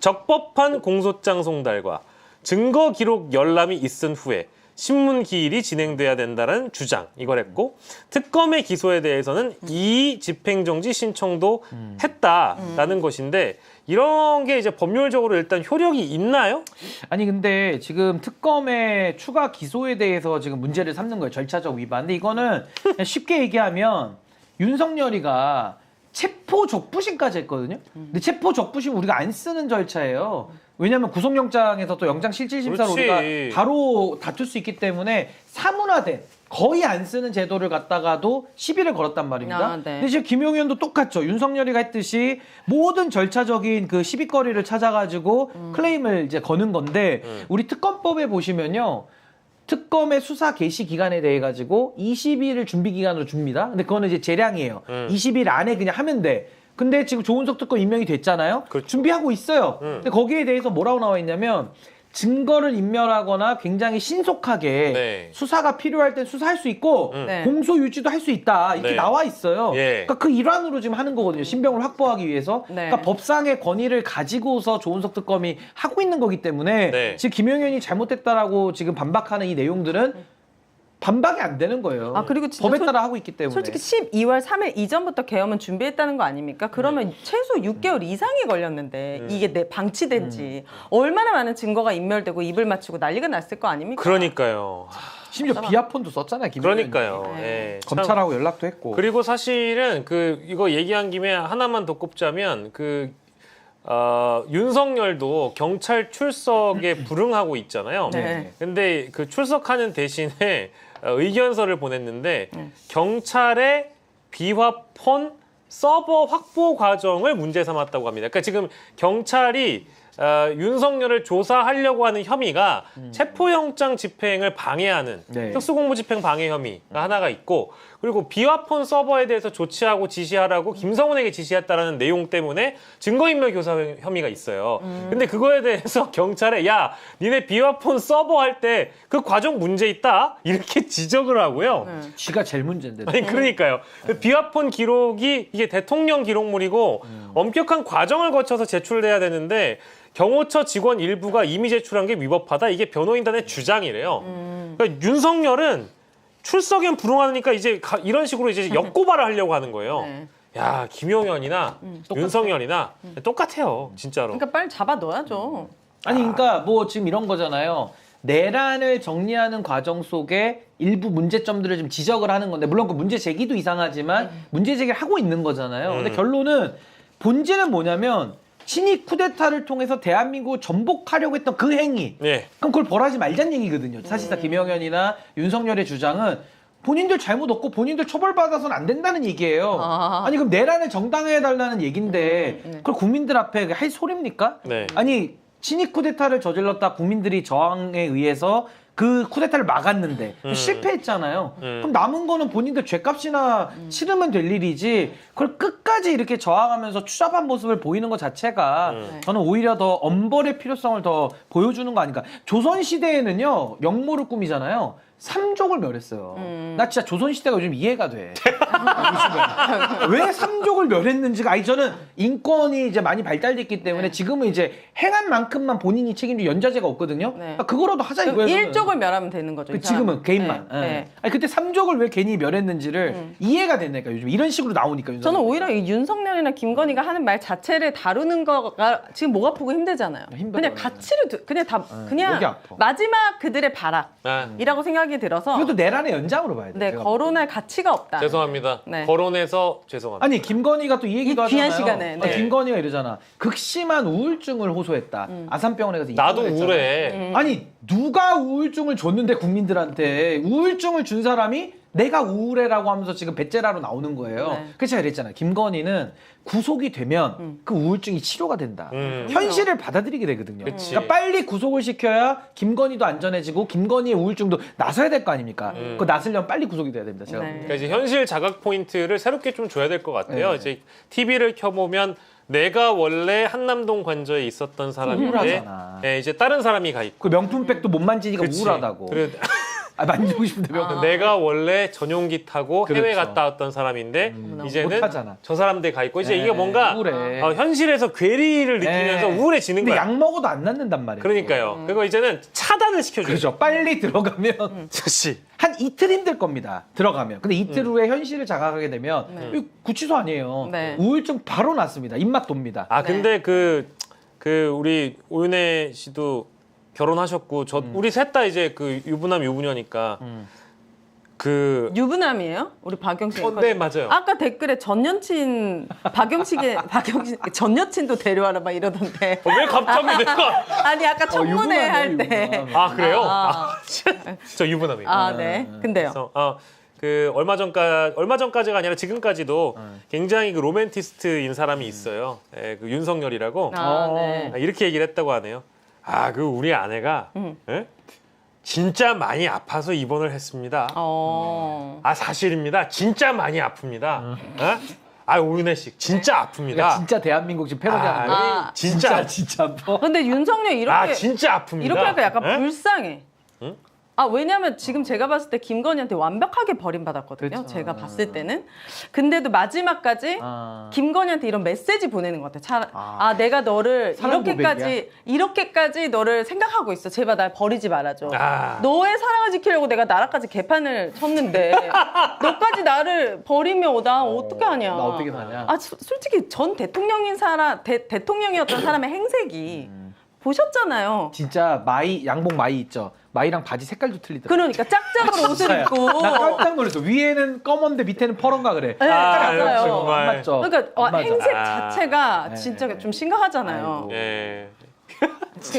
적법한 공소장 송달과 증거 기록 열람이 있은 후에 신문 기일이 진행돼야 된다는 주장 이걸 했고 특검의 기소에 대해서는 이의 집행정지 신청도 했다라는 것인데 이런 게 이제 법률적으로 일단 효력이 있나요? 아니 근데 지금 특검의 추가 기소에 대해서 지금 문제를 삼는 거예요. 절차적 위반. 근데 이거는 그냥 쉽게 얘기하면 윤석열이가 체포 적부심까지 했거든요. 근데 체포 적부심 우리가 안 쓰는 절차예요. 왜냐하면 구속영장에서 또 영장실질심사로 그렇지. 우리가 바로 다툴 수 있기 때문에 사문화된 거의 안 쓰는 제도를 갖다가도 시비를 걸었단 말입니다. 아, 네. 근데 지금 김용현도 똑같죠. 윤석열이가 했듯이 모든 절차적인 그 시비거리를 찾아가지고 클레임을 이제 거는 건데 우리 특검법에 보시면요. 특검의 수사 개시 기간에 대해 가지고 20일을 준비 기간으로 줍니다. 근데 그거는 이제 재량이에요. 20일 안에 그냥 하면 돼. 근데 지금 조은석 특검 임명이 됐잖아요. 그렇죠. 준비하고 있어요. 근데 거기에 대해서 뭐라고 나와 있냐면 증거를 인멸하거나 굉장히 신속하게 네. 수사가 필요할 땐 수사할 수 있고 네. 공소 유지도 할 수 있다 이렇게 네. 나와 있어요. 예. 그러니까 그 일환으로 지금 하는 거거든요. 신병을 확보하기 위해서. 네. 그러니까 법상의 권위를 가지고서 조은석 특검이 하고 있는 거기 때문에 네. 지금 김용현이 잘못됐다라고 지금 반박하는 이 내용들은 반박이 안 되는 거예요. 아, 그리고 진짜 법에 따라 하고 있기 때문에. 솔직히 12월 3일 이전부터 계엄은 준비했다는 거 아닙니까? 그러면 최소 6개월 이상이 걸렸는데 이게 방치된 지 얼마나 많은 증거가 인멸되고 입을 맞추고 난리가 났을 거 아닙니까? 그러니까요. 심지어 비하폰도 썼잖아요. 김용현이. 그러니까요. 네. 예. 참. 검찰하고 연락도 했고. 그리고 사실은 이거 얘기한 김에 하나만 더 꼽자면 윤석열도 경찰 출석에 불응하고 있잖아요. 네. 근데 그 출석하는 대신에 의견서를 보냈는데 경찰의 비화폰 서버 확보 과정을 문제 삼았다고 합니다. 그러니까 지금 경찰이 윤석열을 조사하려고 하는 혐의가 체포영장 집행을 방해하는 네. 특수공무집행 방해 혐의가 하나가 있고 그리고 비화폰 서버에 대해서 조치하고 지시하라고 김성훈에게 지시했다라는 내용 때문에 증거인멸 교사 혐의가 있어요. 근데 그거에 대해서 경찰에 야 니네 비화폰 서버 할 때 그 과정 문제 있다 이렇게 지적을 하고요. 쥐가 제일 문제인데. 아니 그러니까요. 그 비화폰 기록이 이게 대통령 기록물이고 엄격한 과정을 거쳐서 제출돼야 되는데 경호처 직원 일부가 이미 제출한 게 위법하다. 이게 변호인단의 주장이래요. 그러니까 윤석열은 출석엔 불응하니까 이제 이런 식으로 이제 역고발을 하려고 하는 거예요. 네. 야 김용현이나 윤석열이나 똑같아요, 진짜로. 그러니까 빨리 잡아 넣어야죠. 아니 그러니까 뭐 지금 이런 거잖아요. 내란을 정리하는 과정 속에 일부 문제점들을 좀 지적을 하는 건데 물론 그 문제 제기도 이상하지만 문제 제기를 하고 있는 거잖아요. 근데 결론은 본질은 뭐냐면 친위 쿠데타를 통해서 대한민국을 전복하려고 했던 그 행위. 네. 그럼 그걸 벌하지 말자는 얘기거든요. 사실상 김영현이나 윤석열의 주장은 본인들 잘못 없고 본인들 처벌받아서는 안 된다는 얘기예요. 아니 그럼 내란을 정당화해달라는 얘기인데 그걸 국민들 앞에 할 소리입니까? 네. 아니 친위 쿠데타를 저질렀다 국민들이 저항에 의해서 그 쿠데타를 막았는데 실패했잖아요. 그럼 남은 거는 본인들 죗값이나 치르면 될 일이지 그걸 끝까지 이렇게 저항하면서 추잡한 모습을 보이는 것 자체가 저는 오히려 더 엄벌의 필요성을 더 보여주는 거 아닌가. 조선시대에는요 역모를 꾸미잖아요. 삼족을 멸했어요. 나 진짜 조선시대가 요즘 이해가 돼. 왜 삼족을 멸했는지가, 아니, 저는 인권이 이제 많이 발달됐기 때문에 지금은 이제 행한 만큼만 본인이 책임질 연좌제가 없거든요. 그러니까 그거라도 하자 이거예요. 일족을 멸하면 되는 거죠. 지금은 개인만. 네. 네. 아니, 그때 삼족을 왜 괜히 멸했는지를 이해가 된다니까 요즘 이런 식으로 나오니까. 저는 오히려 이 윤석열이나 김건희가 하는 말 자체를 다루는 거가 지금 목 아프고 힘들잖아요. 그냥 가치를 그냥 다 그냥 마지막 그들의 바락이라고 생각이 들어서 이것도 내란의 연장으로 봐야 돼요. 네, 거론할 가치가 없다. 죄송합니다. 네. 거론해서 죄송합니다. 아니 김건희가 또 이 얘기도 귀한 하잖아요. 시간에, 네. 김건희가 이러잖아. 극심한 우울증을 호소했다. 아산병원에 가서 나도 입원을 했잖아. 우울해. 아니 누가 우울증을 줬는데 국민들한테 우울증을 준 사람이 내가 우울해라고 하면서 지금 배째라로 나오는 거예요. 네. 그래서 제가 그랬잖아요. 김건희는 구속이 되면 그 우울증이 치료가 된다. 현실을 받아들이게 되거든요. 그치. 그러니까 빨리 구속을 시켜야 김건희도 안전해지고 김건희의 우울증도 나서야 될 거 아닙니까? 그거 나서려면 빨리 구속이 돼야 됩니다. 제가. 네. 그러니까 이제 현실 자각 포인트를 새롭게 좀 줘야 될 것 같아요. 네. 이제 TV를 켜보면 내가 원래 한남동 관저에 있었던 사람인데 우울하잖아. 예, 이제 다른 사람이 가 있고. 그 명품백도 못 만지니까 그치. 우울하다고. 그래, 아, 만지고 싶은데 명품. 내가 원래 전용기 타고 해외 그렇죠. 갔다 왔던 사람인데 이제는 못하잖아. 저 사람들 가 있고 이제 네, 이게 뭔가 우울해. 현실에서 괴리를 느끼면서 네. 우울해지는 근데 거야. 약 먹어도 안 낫는단 말이에요. 그러니까요. 그리고 이제는 차단을 시켜줘요. 그렇죠. 빨리 들어가면 그렇지. 한 이틀 힘들 겁니다. 들어가면. 근데 이틀 후에 현실을 자각하게 되면 이거 구치소 아니에요. 네. 우울증 바로 났습니다. 입맛 돕니다. 아 근데 그 우리 오윤혜 씨도 결혼하셨고 우리 셋 다 이제 그 유부남 유부녀니까 그 유부남이에요? 우리 박영식. 네 맞아요. 아까 댓글에 전 여친 박영식 전 여친도 데려와라 막 이러던데. 왜 갑자기 내가 아니 아까 청문회 유부남이에요, 할 때. 유부남. 아 그래요? 저 유부남이에요. 아 네. 근데요. 그래서 그 얼마 전까지가 아니라 지금까지도 굉장히 그 로맨티스트인 사람이 있어요. 예, 그 윤석열이라고 네. 이렇게 얘기를 했다고 하네요. 아 그 우리 아내가 예? 진짜 많이 아파서 입원을 했습니다. 아 사실입니다. 진짜 많이 아픕니다. 어? 아 오윤혜 씨 진짜 아픕니다. 그러니까 진짜 대한민국 지금 패러디하는 거. 아. 진짜 아파. 근데 윤석열 이렇게 진짜 아픕니다. 이렇게 하니까 약간 예? 불쌍해. 아 왜냐면 지금 제가 봤을 때 김건희한테 완벽하게 버림받았거든요. 그렇죠. 제가 봤을 때는. 근데도 마지막까지 김건희한테 이런 메시지 보내는 것 같아요. 내가 너를 사랑 이렇게까지 너를 생각하고 있어. 제발 날 버리지 말아줘. 아. 너의 사랑을 지키려고 내가 나라까지 개판을 쳤는데 너까지 나를 버리면 나 어떻게 하냐. 나 어떻게 사냐. 아 솔직히 전 대통령인 사람 대통령이었던 사람의 행색이 보셨잖아요. 진짜 양복 마이 있죠. 마이랑 바지 색깔도 틀리더라고. 그러니까 짝짝으로 옷을 입고. 나 깜짝 놀랐어. 위에는 검은데 밑에는 퍼런가 그래. 네, 맞아요. 정말. 안 맞죠? 그러니까 안 맞아. 행색 자체가 네. 진짜 좀 심각하잖아요. 예.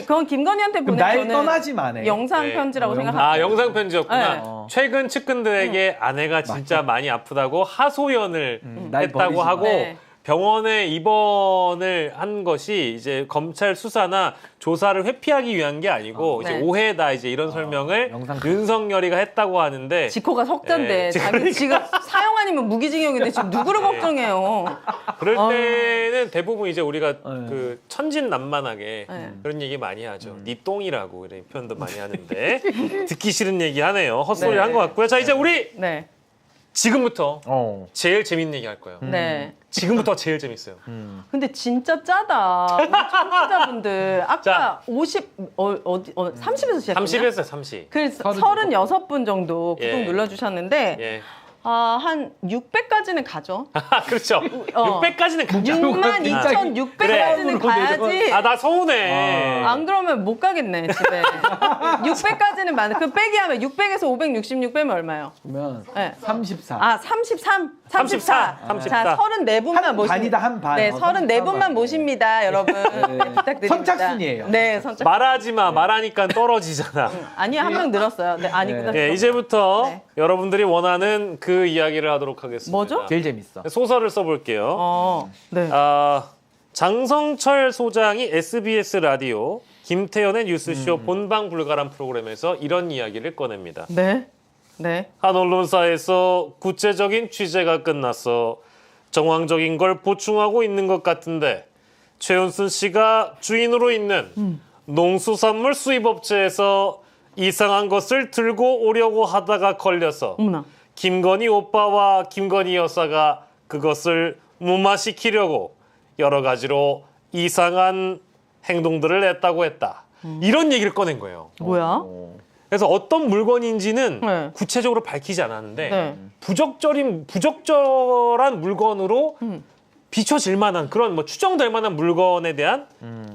그건 김건희한테 그럼 보낸 날 저는 떠나지 마네. 영상 네. 편지라고 영상. 생각합니다. 영상 편지였구나. 네. 최근 측근들에게 아내가 진짜 많이 아프다고 하소연을 날 했다고 버리지 마. 하고 네. 병원에 입원을 한 것이 이제 검찰 수사나 조사를 회피하기 위한 게 아니고 이제 네. 오해다 이제 이런 설명을 영상 윤석열이가 했다고 하는데 지코가 석잔데 네. 자기 지금 사형 아니면 무기징역인데 지금 누구를 걱정해요? 그럴 때는 대부분 이제 우리가 그 천진난만하게 네. 그런 얘기 많이 하죠. 니 똥이라고 이런 표현도 많이 하는데 듣기 싫은 얘기 하네요. 헛소리 네. 한 것 같고요. 자 이제 우리 네. 지금부터 제일 재밌는 얘기 할 거예요. 네. 지금부터 제일 재밌어요. 근데 진짜 짜다. 우리 청취자분들 아까 자. 30에서 시작했나? 30에서 30. 그래서 36분 정도 구독 예. 눌러주셨는데 예. 한 600까지는 가죠. 그렇죠. 600까지는 가죠. 62,600까지는 가야지. 나 서운해. 안 그러면 못 가겠네, 집에. 600까지는 많아. 그 빼기 하면 600에서 566 빼면 얼마예요? 그러면 네. 34. 33. 34. 자, 34분만 모십니다. 반이다, 한 반. 네, 34분만 모십니다, 여러분. 네, 부탁드립니다. 선착순이에요. 네, 선착순. 말하지 마. 말하니까 떨어지잖아. 아니요, 한 명 늘었어요. 네, 아니구나. 예, 이제부터 네. 여러분들이 원하는 그 이야기를 하도록 하겠습니다. 뭐죠? 제일 재밌어. 소설을 써볼게요. 네. 장성철 소장이 SBS 라디오 김태현의 뉴스쇼 본방 불가란 프로그램에서 이런 이야기를 꺼냅니다. 네. 네. 한 언론사에서 구체적인 취재가 끝났어 정황적인 걸 보충하고 있는 것 같은데 최은순 씨가 주인으로 있는 농수산물 수입업체에서 이상한 것을 들고 오려고 하다가 걸려서 어머나. 김건희 오빠와 김건희 여사가 그것을 무마시키려고 여러 가지로 이상한 행동들을 했다고 했다. 이런 얘기를 꺼낸 거예요. 뭐야? 그래서 어떤 물건인지는 네. 구체적으로 밝히지 않았는데 네. 부적절한 물건으로 비춰질 만한 그런 뭐 추정될 만한 물건에 대한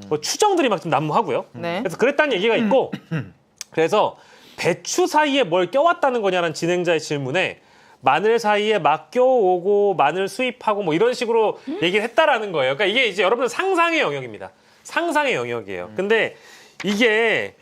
뭐 추정들이 막 좀 난무하고요. 네. 그래서 그랬다는 얘기가 있고 그래서 배추 사이에 뭘 껴왔다는 거냐라는 진행자의 질문에 마늘 사이에 막 껴오고 마늘 수입하고 뭐 이런 식으로 얘기를 했다라는 거예요. 그러니까 이게 이제 여러분 상상의 영역입니다. 상상의 영역이에요. 근데 이게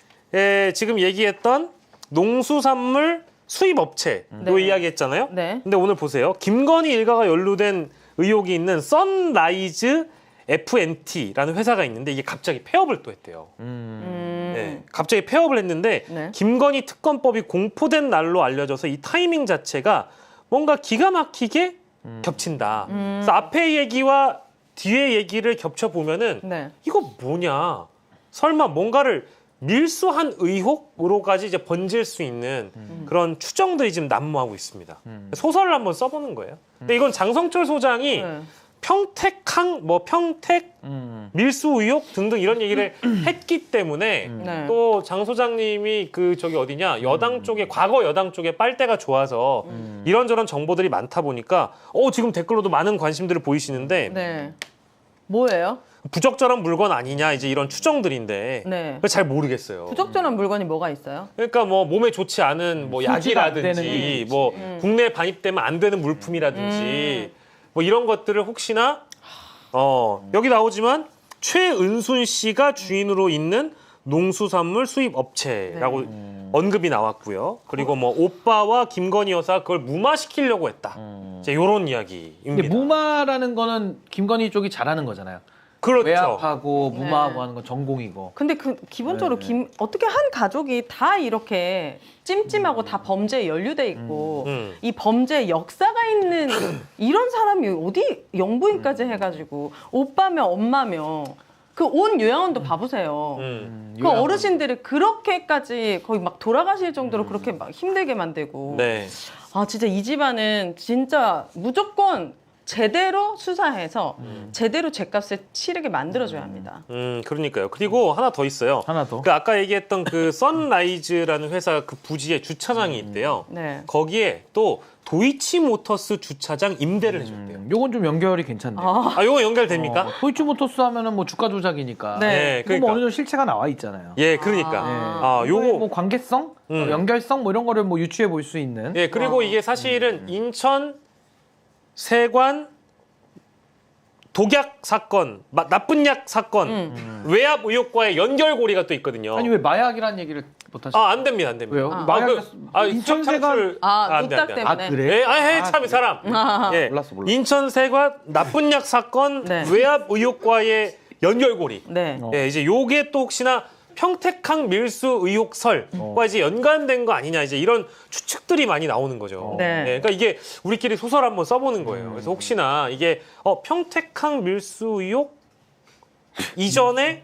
지금 얘기했던 농수산물 수입업체로 이야기했잖아요. 네. 근데 오늘 보세요. 김건희 일가가 연루된 의혹이 있는 선라이즈 FNT라는 회사가 있는데 이게 갑자기 폐업을 또 했대요. 네, 갑자기 폐업을 했는데 네. 김건희 특검법이 공포된 날로 알려져서 이 타이밍 자체가 뭔가 기가 막히게 겹친다. 그래서 앞에 얘기와 뒤에 얘기를 겹쳐보면은 네. 이거 뭐냐? 설마 뭔가를 밀수한 의혹으로까지 이제 번질 수 있는 그런 추정들이 지금 난무하고 있습니다. 소설을 한번 써보는 거예요. 근데 이건 장성철 소장이 네. 평택 밀수 의혹 등등 이런 얘기를 했기 때문에 네. 또 장 소장님이 그 저기 어디냐 여당 쪽에 과거 여당 쪽에 빨대가 좋아서 이런저런 정보들이 많다 보니까 지금 댓글로도 많은 관심들을 보이시는데 네. 뭐예요? 부적절한 물건 아니냐 이제 이런 추정들인데 네. 그걸 잘 모르겠어요. 부적절한 물건이 뭐가 있어요? 그러니까 뭐 몸에 좋지 않은 뭐 수지가 안 약이라든지 되는 뭐 국내에 반입되면 안 되는 물품이라든지 뭐 이런 것들을 혹시나 여기 나오지만 최은순 씨가 주인으로 있는 농수산물 수입 업체라고 언급이 나왔고요. 그리고 뭐 오빠와 김건희 여사 그걸 무마시키려고 했다. 이제 이런 이야기입니다. 근데 무마라는 거는 김건희 쪽이 잘하는 거잖아요. 그렇죠. 외압하고 무마하고 하는 건 전공이고. 근데 기본적으로 어떻게 한 가족이 다 이렇게 찜찜하고 다 범죄에 연루돼 있고 이 범죄 역사가 있는 이런 사람이 어디 영부인까지 해가지고 오빠며 엄마며 그 온 요양원도 봐보세요. 그 어르신들이 그렇게까지 거의 막 돌아가실 정도로 그렇게 막 힘들게 만들고. 네. 진짜 이 집안은 진짜 무조건 제대로 수사해서 제대로 죗값을 치르게 만들어줘야 합니다. 그러니까요. 그리고 하나 더 있어요. 하나 더. 그 아까 얘기했던 그 선라이즈라는 회사 그 부지에 주차장이 있대요. 네. 거기에 또 도이치모터스 주차장 임대를 해줬대요. 요건 좀 연결이 괜찮네요. 요거 연결됩니까? 도이치모터스 하면은 뭐 주가 조작이니까. 네. 그거 뭐 어느 정도 실체가 나와 있잖아요. 예, 그러니까. 요거 요거 뭐 관계성, 연결성 뭐 이런 거를 뭐 유추해 볼 수 있는. 예, 그리고 이게 사실은 인천 세관 독약 사건, 나쁜 약 사건, 외압 의혹과의 연결고리가 또 있거든요. 아니 왜 마약이라는 얘기를 못 하시죠? 안 됩니다, 안 됩니다. 왜요? 인천세관 뚝딱 때문에. 그래? 참 사람. 예. 몰랐어. 인천세관 나쁜 약 사건, 네. 외압 의혹과의 연결고리. 네. 예, 이제 요게 또 혹시나 평택항 밀수 의혹설과 이제 연관된 거 아니냐 이제 이런 추측들이 많이 나오는 거죠. 네. 예, 그러니까 이게 우리끼리 소설 한번 써보는 거예요. 그래서 혹시나 이게 평택항 밀수 의혹 이전에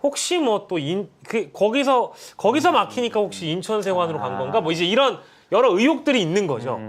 혹시 뭐 또 거기서 막히니까 혹시 인천세관으로 간 건가 뭐 이제 이런 여러 의혹들이 있는 거죠.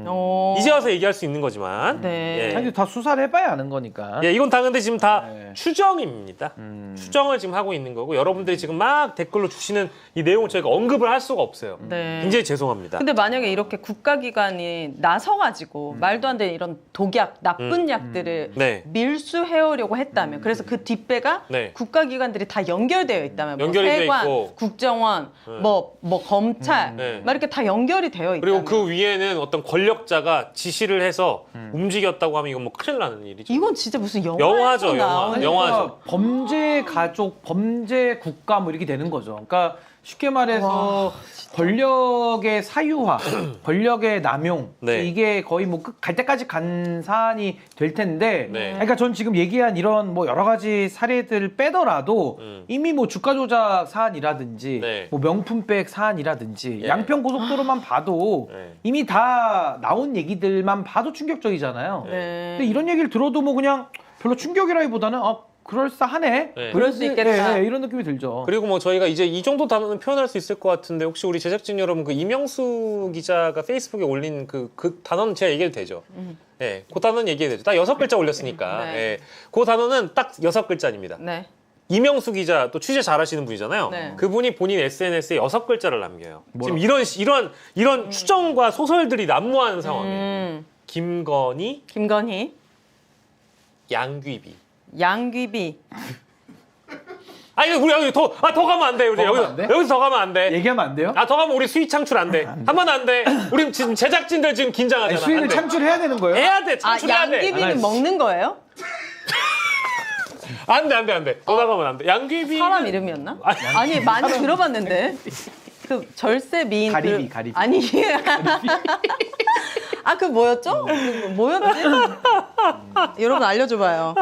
이제 와서 얘기할 수 있는 거지만. 네. 예. 아니 다 수사를 해봐야 아는 거니까. 예, 이건 다 근데 지금 다 네. 추정입니다. 추정을 지금 하고 있는 거고 여러분들이 지금 막 댓글로 주시는 이 내용을 저희가 언급을 할 수가 없어요. 네. 굉장히 죄송합니다. 근데 만약에 이렇게 국가기관이 나서가지고 말도 안 되는 이런 독약, 나쁜 약들을 네. 밀수해오려고 했다면, 그래서 그 뒷배가 네. 국가기관들이 다 연결되어 있다면, 연결이 돼 세관, 있고. 국정원, 뭐 검찰, 네. 막 이렇게 다 연결이 되어 있다면. 그리고 그 위에는 어떤 권력자가 지시를 해서 움직였다고 하면 이건 뭐 큰일 나는 일이죠. 이건 진짜 무슨 영화죠, 영화에서 영화. 나오는 영화죠. 그러니까 범죄 가족, 범죄 국가 뭐 이렇게 되는 거죠. 그러니까 쉽게 말해서 권력의 사유화, 권력의 남용, 네. 이게 거의 뭐 갈 때까지 간 사안이 될 텐데, 네. 그러니까 전 지금 얘기한 이런 뭐 여러 가지 사례들을 빼더라도 이미 뭐 주가 조작 사안이라든지, 네. 뭐 명품백 사안이라든지, 예. 양평 고속도로만 봐도 네. 이미 다 나온 얘기들만 봐도 충격적이잖아요. 네. 근데 이런 얘기를 들어도 뭐 그냥 별로 충격이라기보다는 네. 그럴싸하네. 그럴 수 있겠다. 이런 느낌이 들죠. 그리고 뭐 저희가 이제 이 정도 단어는 표현할 수 있을 것 같은데 혹시 우리 제작진 여러분 그 이명수 기자가 페이스북에 올린 그 단어는 제가 얘기해도 되죠? 예, 그 단어는 얘기해도 되죠. 딱 6글자 올렸으니까. 네. 예, 그 단어는 딱 6글자입니다. 네. 이명수 기자 또 취재 잘하시는 분이잖아요. 네. 그분이 본인 SNS에 6글자를 남겨요. 뭐라고? 지금 이런 추정과 소설들이 난무하는 상황이에요. 김건희, 김건희, 양귀비. 양귀비. 아 이거 우리 여기 더 가면 안 돼. 우리 더 가면 안 돼? 여기서 더 가면 안 돼. 얘기하면 안 돼요? 더 가면 우리 수익 창출 안 돼. 하면 안 돼. 우리 지금 제작진들 지금 긴장하잖아. 아니, 수익을 안 돼. 창출해야 되는 거예요? 해야 돼. 아, 창출해야 돼. 양귀비는 먹는 거예요? 안 돼. 더 나가면 안 돼. 양귀비. 사람 이름이었나? 아니, 많이 들어봤는데. 그 절세 미인 가리비, 그... 가리비. 아니. 아, 그 뭐였죠? 그 뭐였지? 여러분 알려줘봐요.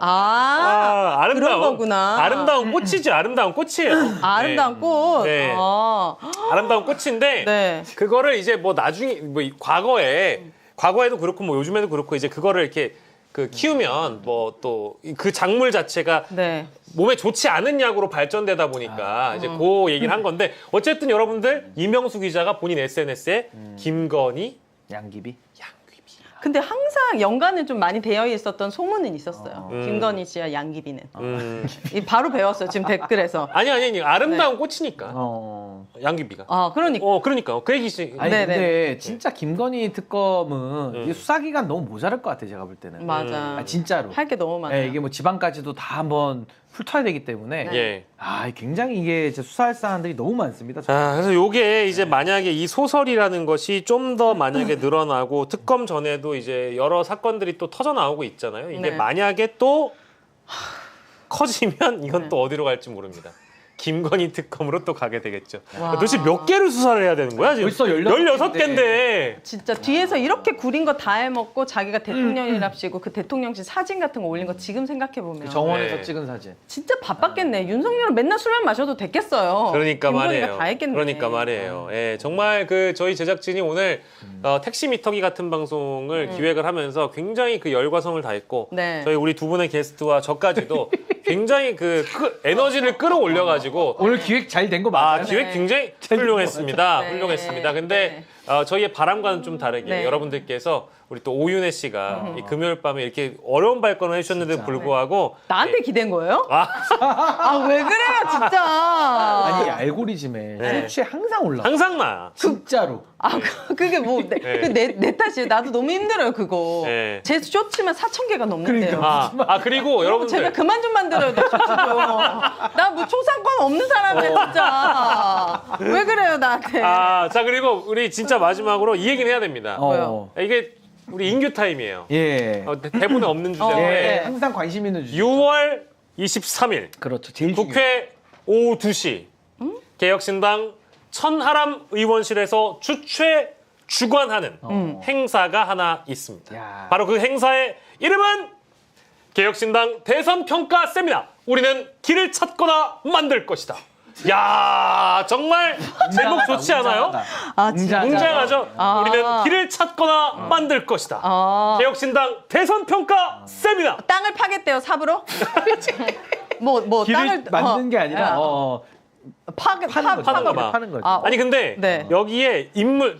아름다운 그런 거구나. 아름다운 꽃이지. 아름다운 꽃이에요. 아름다운 꽃. 네. 아, 아름다운 꽃인데 네. 그거를 이제 뭐 나중에 뭐 과거에도 그렇고 뭐 요즘에도 그렇고 이제 그거를 이렇게 그 키우면 뭐 또 그 작물 자체가 네. 몸에 좋지 않은 약으로 발전되다 보니까 이제 그 얘기를 한 건데 어쨌든 여러분들 이명수 기자가 본인 SNS에 김건희 양귀비. 양귀비. 근데 항상 연관은 좀 많이 되어 있었던 소문은 있었어요. 김건희 씨와 양귀비는. 바로 배웠어요, 지금 댓글에서. 아니 아름다운 네. 꽃이니까 어. 양귀비가. 아, 그러니까. 그러니까 그 얘기지. 아니 네네. 근데 진짜 김건희 특검은 이게 수사기간 너무 모자랄 것 같아 제가 볼 때는. 맞아. 아, 진짜로. 할 게 너무 많아요. 네, 이게 뭐 지방까지도 다 한번 훑어야 되기 때문에 예. 굉장히 이게 이제 수사할 사안들이 너무 많습니다. 자, 그래서 요게 이제 만약에 이 소설이라는 것이 좀 더 만약에 늘어나고 특검 전에도 이제 여러 사건들이 또 터져 나오고 있잖아요. 이게 네. 만약에 또 커지면 이건 또 어디로 갈지 모릅니다. 김건희 특검으로 또 가게 되겠죠. 와. 도대체 몇 개를 수사를 해야 되는 거야? 지금? 벌써 16개인데. 진짜 뒤에서 이렇게 구린 거 다 해먹고 자기가 대통령이랍시고 그 대통령실 사진 같은 거 올린 거 지금 생각해보면 정원에서 네. 찍은 사진. 진짜 바빴겠네. 윤석열은 맨날 술만 마셔도 됐겠어요. 그러니까 김건희가 말이에요. 다 했겠네. 그러니까 말이에요. 예, 정말 그 저희 제작진이 오늘 택시 미터기 같은 방송을 기획을 하면서 굉장히 그 열과 성을 다했고 네. 저희 우리 두 분의 게스트와 저까지도 굉장히 그 에너지를 끌어올려가지고 오늘 기획 잘 된 거 맞아요? 기획 네. 굉장히 훌륭했습니다. 네. 훌륭했습니다. 근데 저희의 바람과는 좀 다르게 네. 여러분들께서 우리 또 오윤혜 씨가 이 금요일 밤에 이렇게 어려운 발걸음을 해주셨는데도 불구하고 나한테 기댄 거예요? 아, 왜 그래요, 진짜. 아니 알고리즘에 네. 수치에 항상 올라. 항상 나. 진짜로. 그게 뭐, 내 탓이에요. 나도 너무 힘들어요, 그거. 네. 제 쇼츠만 4,000개가 넘는데요. 그리고 여러분들 제발 그만 좀 만들어요, 내 쇼츠 좀. 나 뭐 초상권 없는 사람이야, 진짜. 왜 그래요, 나한테. 자 그리고 우리 진짜 마지막으로 이 얘기는 해야 됩니다. 이게 우리 인규 타임이에요. 예. 대본에 없는 주제인데 네. 항상 관심 있는 주제. 6월 23일 그렇죠. 제일 중요해. 국회 오후 2시 개혁신당 천하람 의원실에서 주최 주관하는 행사가 하나 있습니다. 야. 바로 그 행사의 이름은 개혁신당 대선 평가 세미나. 우리는 길을 찾거나 만들 것이다. 야, 정말 제목 좋지 않아요? 웅장하죠? 우리는 길을 찾거나 만들 것이다. 개혁신당 대선 평가 세미나. 땅을 파겠대요, 삽으로? 뭐 길을 땅을 만든 게 아니라 파는 파는 거. 파는 거죠. 아니 근데 네. 여기에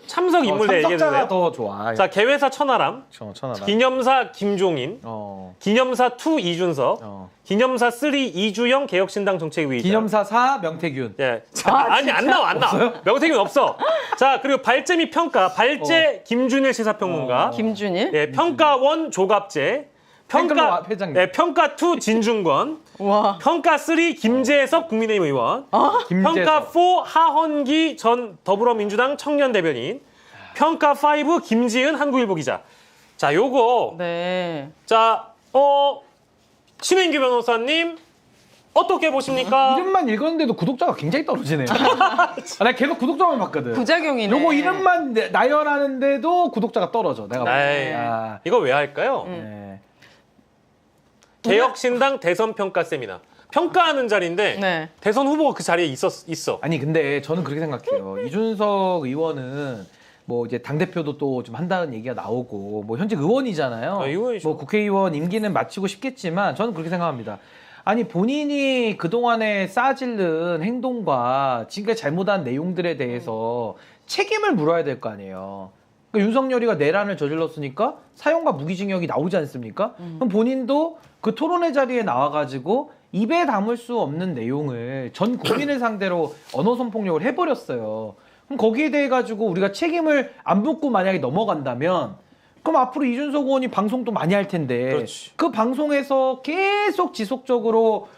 참석 인물들 얘기해도 참석자가 돼요? 더 좋아. 자, 개회사 천하람, 천하람. 기념사 김종인, 기념사 2 이준석, 기념사 3 이주영 개혁신당 정책위의장. 기념사 4 명태균. 예. 자, 아니 안 나와. 명태균 없어. 자, 그리고 발제 및 평가, 발제 김준일 시사평론가, 김준일. 예, 평가원 조갑재, 평가 회장님. 예, 평가 2 진중권, 와. 평가 3 김재섭 국민의힘 의원, 평가 4 하헌기 전 더불어민주당 청년 대변인, 평가 5 김지은 한국일보 기자. 자, 요거 네. 자, 신민규 변호사님 어떻게 보십니까? 이름만 읽었는데도 구독자가 굉장히 떨어지네요. 나 계속 구독자만 봤거든. 부작용이네. 요거 이름만 나열하는데도 구독자가 떨어져. 내가 에이, 아, 이거 왜 할까요? 네. 개혁신당 대선 평가 세미나. 평가하는 자리인데 네. 대선 후보가 그 자리에 있어. 아니 근데 저는 그렇게 생각해요. 이준석 의원은 뭐 이제 당 대표도 또 좀 한다는 얘기가 나오고 뭐 현직 의원이잖아요. 의원이죠. 뭐 국회의원 임기는 마치고 싶겠지만 저는 그렇게 생각합니다. 아니 본인이 그동안에 쌓아질른 행동과 지금까지 잘못한 내용들에 대해서 책임을 물어야 될 거 아니에요. 그러니까 윤석열이가 내란을 저질렀으니까 사형과 무기징역이 나오지 않습니까? 그럼 본인도 그 토론회 자리에 나와가지고 입에 담을 수 없는 내용을 전 국민을 상대로 언어 선폭력을 해버렸어요. 그럼 거기에 대해 가지고 우리가 책임을 안 묻고 만약에 넘어간다면 그럼 앞으로 이준석 의원이 방송도 많이 할 텐데 그렇지. 그 방송에서 계속 지속적으로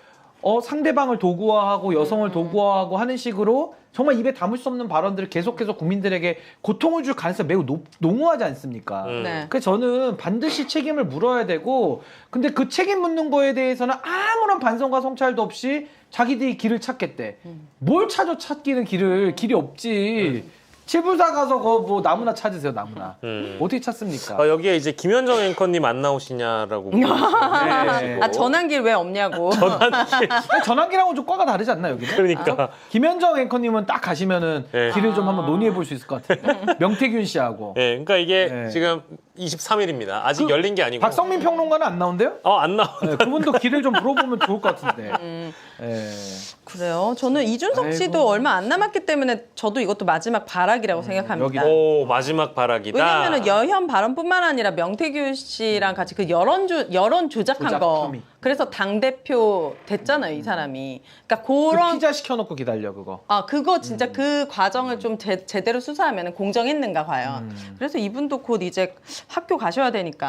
상대방을 도구화하고 여성을 도구화하고 하는 식으로 정말 입에 담을 수 없는 발언들을 계속해서 국민들에게 고통을 줄 가능성이 매우 농후하지 않습니까? 네. 그래서 저는 반드시 책임을 물어야 되고 근데 그 책임 묻는 거에 대해서는 아무런 반성과 성찰도 없이 자기들이 길을 찾겠대. 뭘 찾기는 길이 없지. 칠부사 가서 뭐 나무나 찾으세요, 나무나. 어떻게 찾습니까? 여기에 이제 김현정 앵커님 안 나오시냐라고. 네. 아, 전환길 왜 없냐고. 전환기랑은 좀 과가 다르지 않나 여기는? 그러니까. 김현정 앵커님은 딱 가시면은 네. 길을 좀 한번 논의해 볼 수 있을 것 같아요. 명태균 씨하고. 예, 그러니까 이게 네. 지금 23일입니다. 아직 열린 게 아니고. 박성민 평론가는 안 나온대요? 안 나와. 네, 그분도 길을 좀 물어보면 좋을 것 같은데. 네. 그래요. 저는 이준석 씨도 아이고. 얼마 안 남았기 때문에 저도 이것도 마지막 발악이라고 생각합니다. 여기다. 오, 마지막 발악이다. 왜냐면은 여현 발언뿐만 아니라 명태균 씨랑 같이 그 여론 조작한 조작 거. 혐의. 그래서 당 대표 됐잖아요, 이 사람이. 그러니까 그 그런 피자 시켜놓고 기다려 그거. 그거 진짜 그 과정을 좀 제대로 수사하면 공정했는가 과연. 그래서 이분도 곧 이제 학교 가셔야 되니까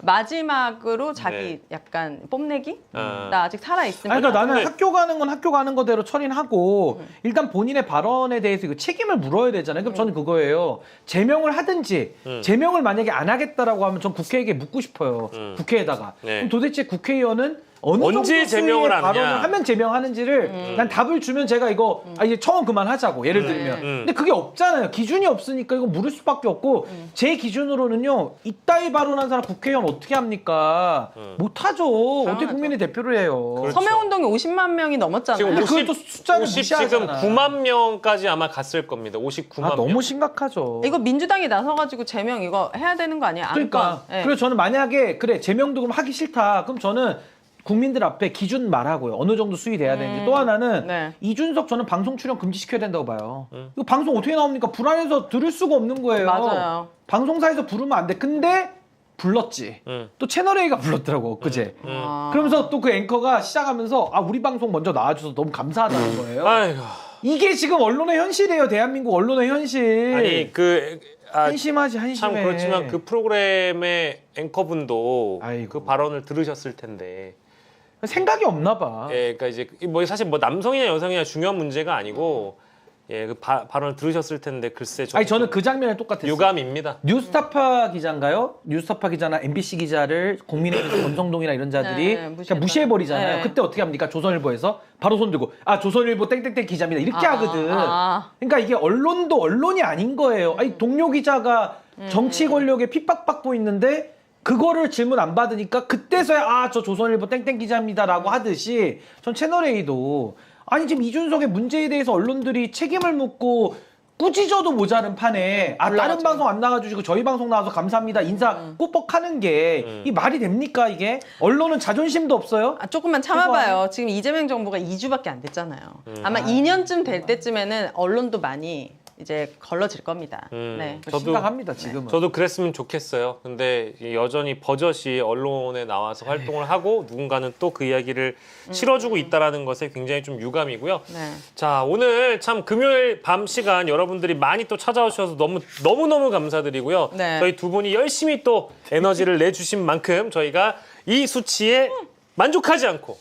마지막으로 자기 네. 약간 뽐내기? 아. 나 아직 살아 있으면. 아니, 그러니까 나는 근데- 학교 가는 건 학교 가는 거대로 처리하고 일단 본인의 발언에 대해서 이거 책임을 물어야 되잖아요. 그럼 저는 그거예요. 제명을 하든지 제명을 만약에 안 하겠다라고 하면 전 국회에게 묻고 싶어요. 국회에다가. 네. 그럼 도대체 국회의원은 어느 언제 정도 제명을 수위의 하느냐. 발언을 하면 제명하는지를 난 답을 주면 제가 이거 이제 처음 그만하자고 예를 들면 근데 그게 없잖아요. 기준이 없으니까 이거 물을 수밖에 없고 제 기준으로는요 이따위 발언한 사람 국회의원 어떻게 합니까? 못하죠. 어떻게 국민의 대표를 해요. 그렇죠. 서명운동이 50만 명이 넘었잖아요. 지금 근데 50, 그것도 숫자를 50 지금 무시하잖아. 9만 명까지 아마 갔을 겁니다. 59만 명. 너무 심각하죠. 이거 민주당이 나서가지고 제명 이거 해야 되는 거 아니야? 그러니까 안건. 예. 그래서 저는 만약에 그래 제명도 그럼 하기 싫다. 그럼 저는 국민들 앞에 기준 말하고요. 어느 정도 수위돼야 되는지. 또 하나는 네. 이준석 저는 방송 출연 금지시켜야 된다고 봐요. 이거 방송 어떻게 나옵니까? 불안해서 들을 수가 없는 거예요. 맞아요. 방송사에서 부르면 안 돼. 근데 불렀지. 또 채널A가 불렀더라고 엊그제. 그러면서 또 그 앵커가 시작하면서 우리 방송 먼저 나와줘서 너무 감사하다는 거예요. 아이고. 이게 지금 언론의 현실이에요. 대한민국 언론의 현실. 아니 한심하지 한심해. 참 그렇지만 그 프로그램의 앵커분도 아이고. 그 발언을 들으셨을 텐데. 생각이 없나 봐. 예, 그러니까 이제 뭐 사실 뭐 남성이냐 여성이냐 중요한 문제가 아니고 예, 그 발언을 들으셨을 텐데 글쎄 아니 저는 그 장면에 똑같았어요. 유감입니다. 뉴스타파 기자인가요? 뉴스타파 기자나 MBC 기자를 국민의힘 권성동이나 이런 자들이 네, 그냥 무시해버리잖아요. 네. 그때 어떻게 합니까? 조선일보에서 바로 손 들고 조선일보 땡땡땡 기자입니다. 이렇게 하거든. 그러니까 이게 언론도 언론이 아닌 거예요. 아니 동료 기자가 정치 권력에 핍박받고 있는데 그거를 질문 안 받으니까 그때서야 저 조선일보 땡땡 기자입니다라고 하듯이 전 채널A도 아니 지금 이준석의 문제에 대해서 언론들이 책임을 묻고 꾸짖어도 모자른 판에 다른 올라가죠. 방송 안 나가주시고 저희 방송 나와서 감사합니다 인사 꼬뻑하는 게 이 말이 됩니까 이게? 언론은 자존심도 없어요? 조금만 참아봐요. 지금 이재명 정부가 2주밖에 안 됐잖아요. 아마 2년쯤 될 때쯤에는 언론도 많이 이제 걸러질 겁니다. 네. 심각합니다 지금은. 저도 그랬으면 좋겠어요. 근데 여전히 버젓이 언론에 나와서 활동을 하고 누군가는 또 그 이야기를 실어주고 있다라는 것에 굉장히 좀 유감이고요. 네. 자, 오늘 참 금요일 밤 시간 여러분들이 많이 또 찾아오셔서 너무너무 감사드리고요. 네. 저희 두 분이 열심히 또 에너지를 내주신 만큼 저희가 이 수치에 만족하지 않고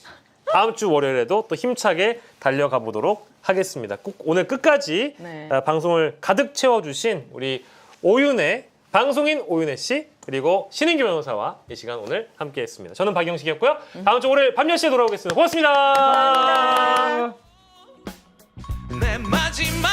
다음 주 월요일에도 또 힘차게 달려가 보도록 하겠습니다. 꼭 오늘 끝까지 네. 방송을 가득 채워주신 우리 오윤혜, 방송인 오윤혜 씨 그리고 신인규 변호사와 이 시간 오늘 함께했습니다. 저는 박영식이었고요. 다음 주 월요일 밤 10시에 돌아오겠습니다. 고맙습니다. 감사합니다. 내 마지막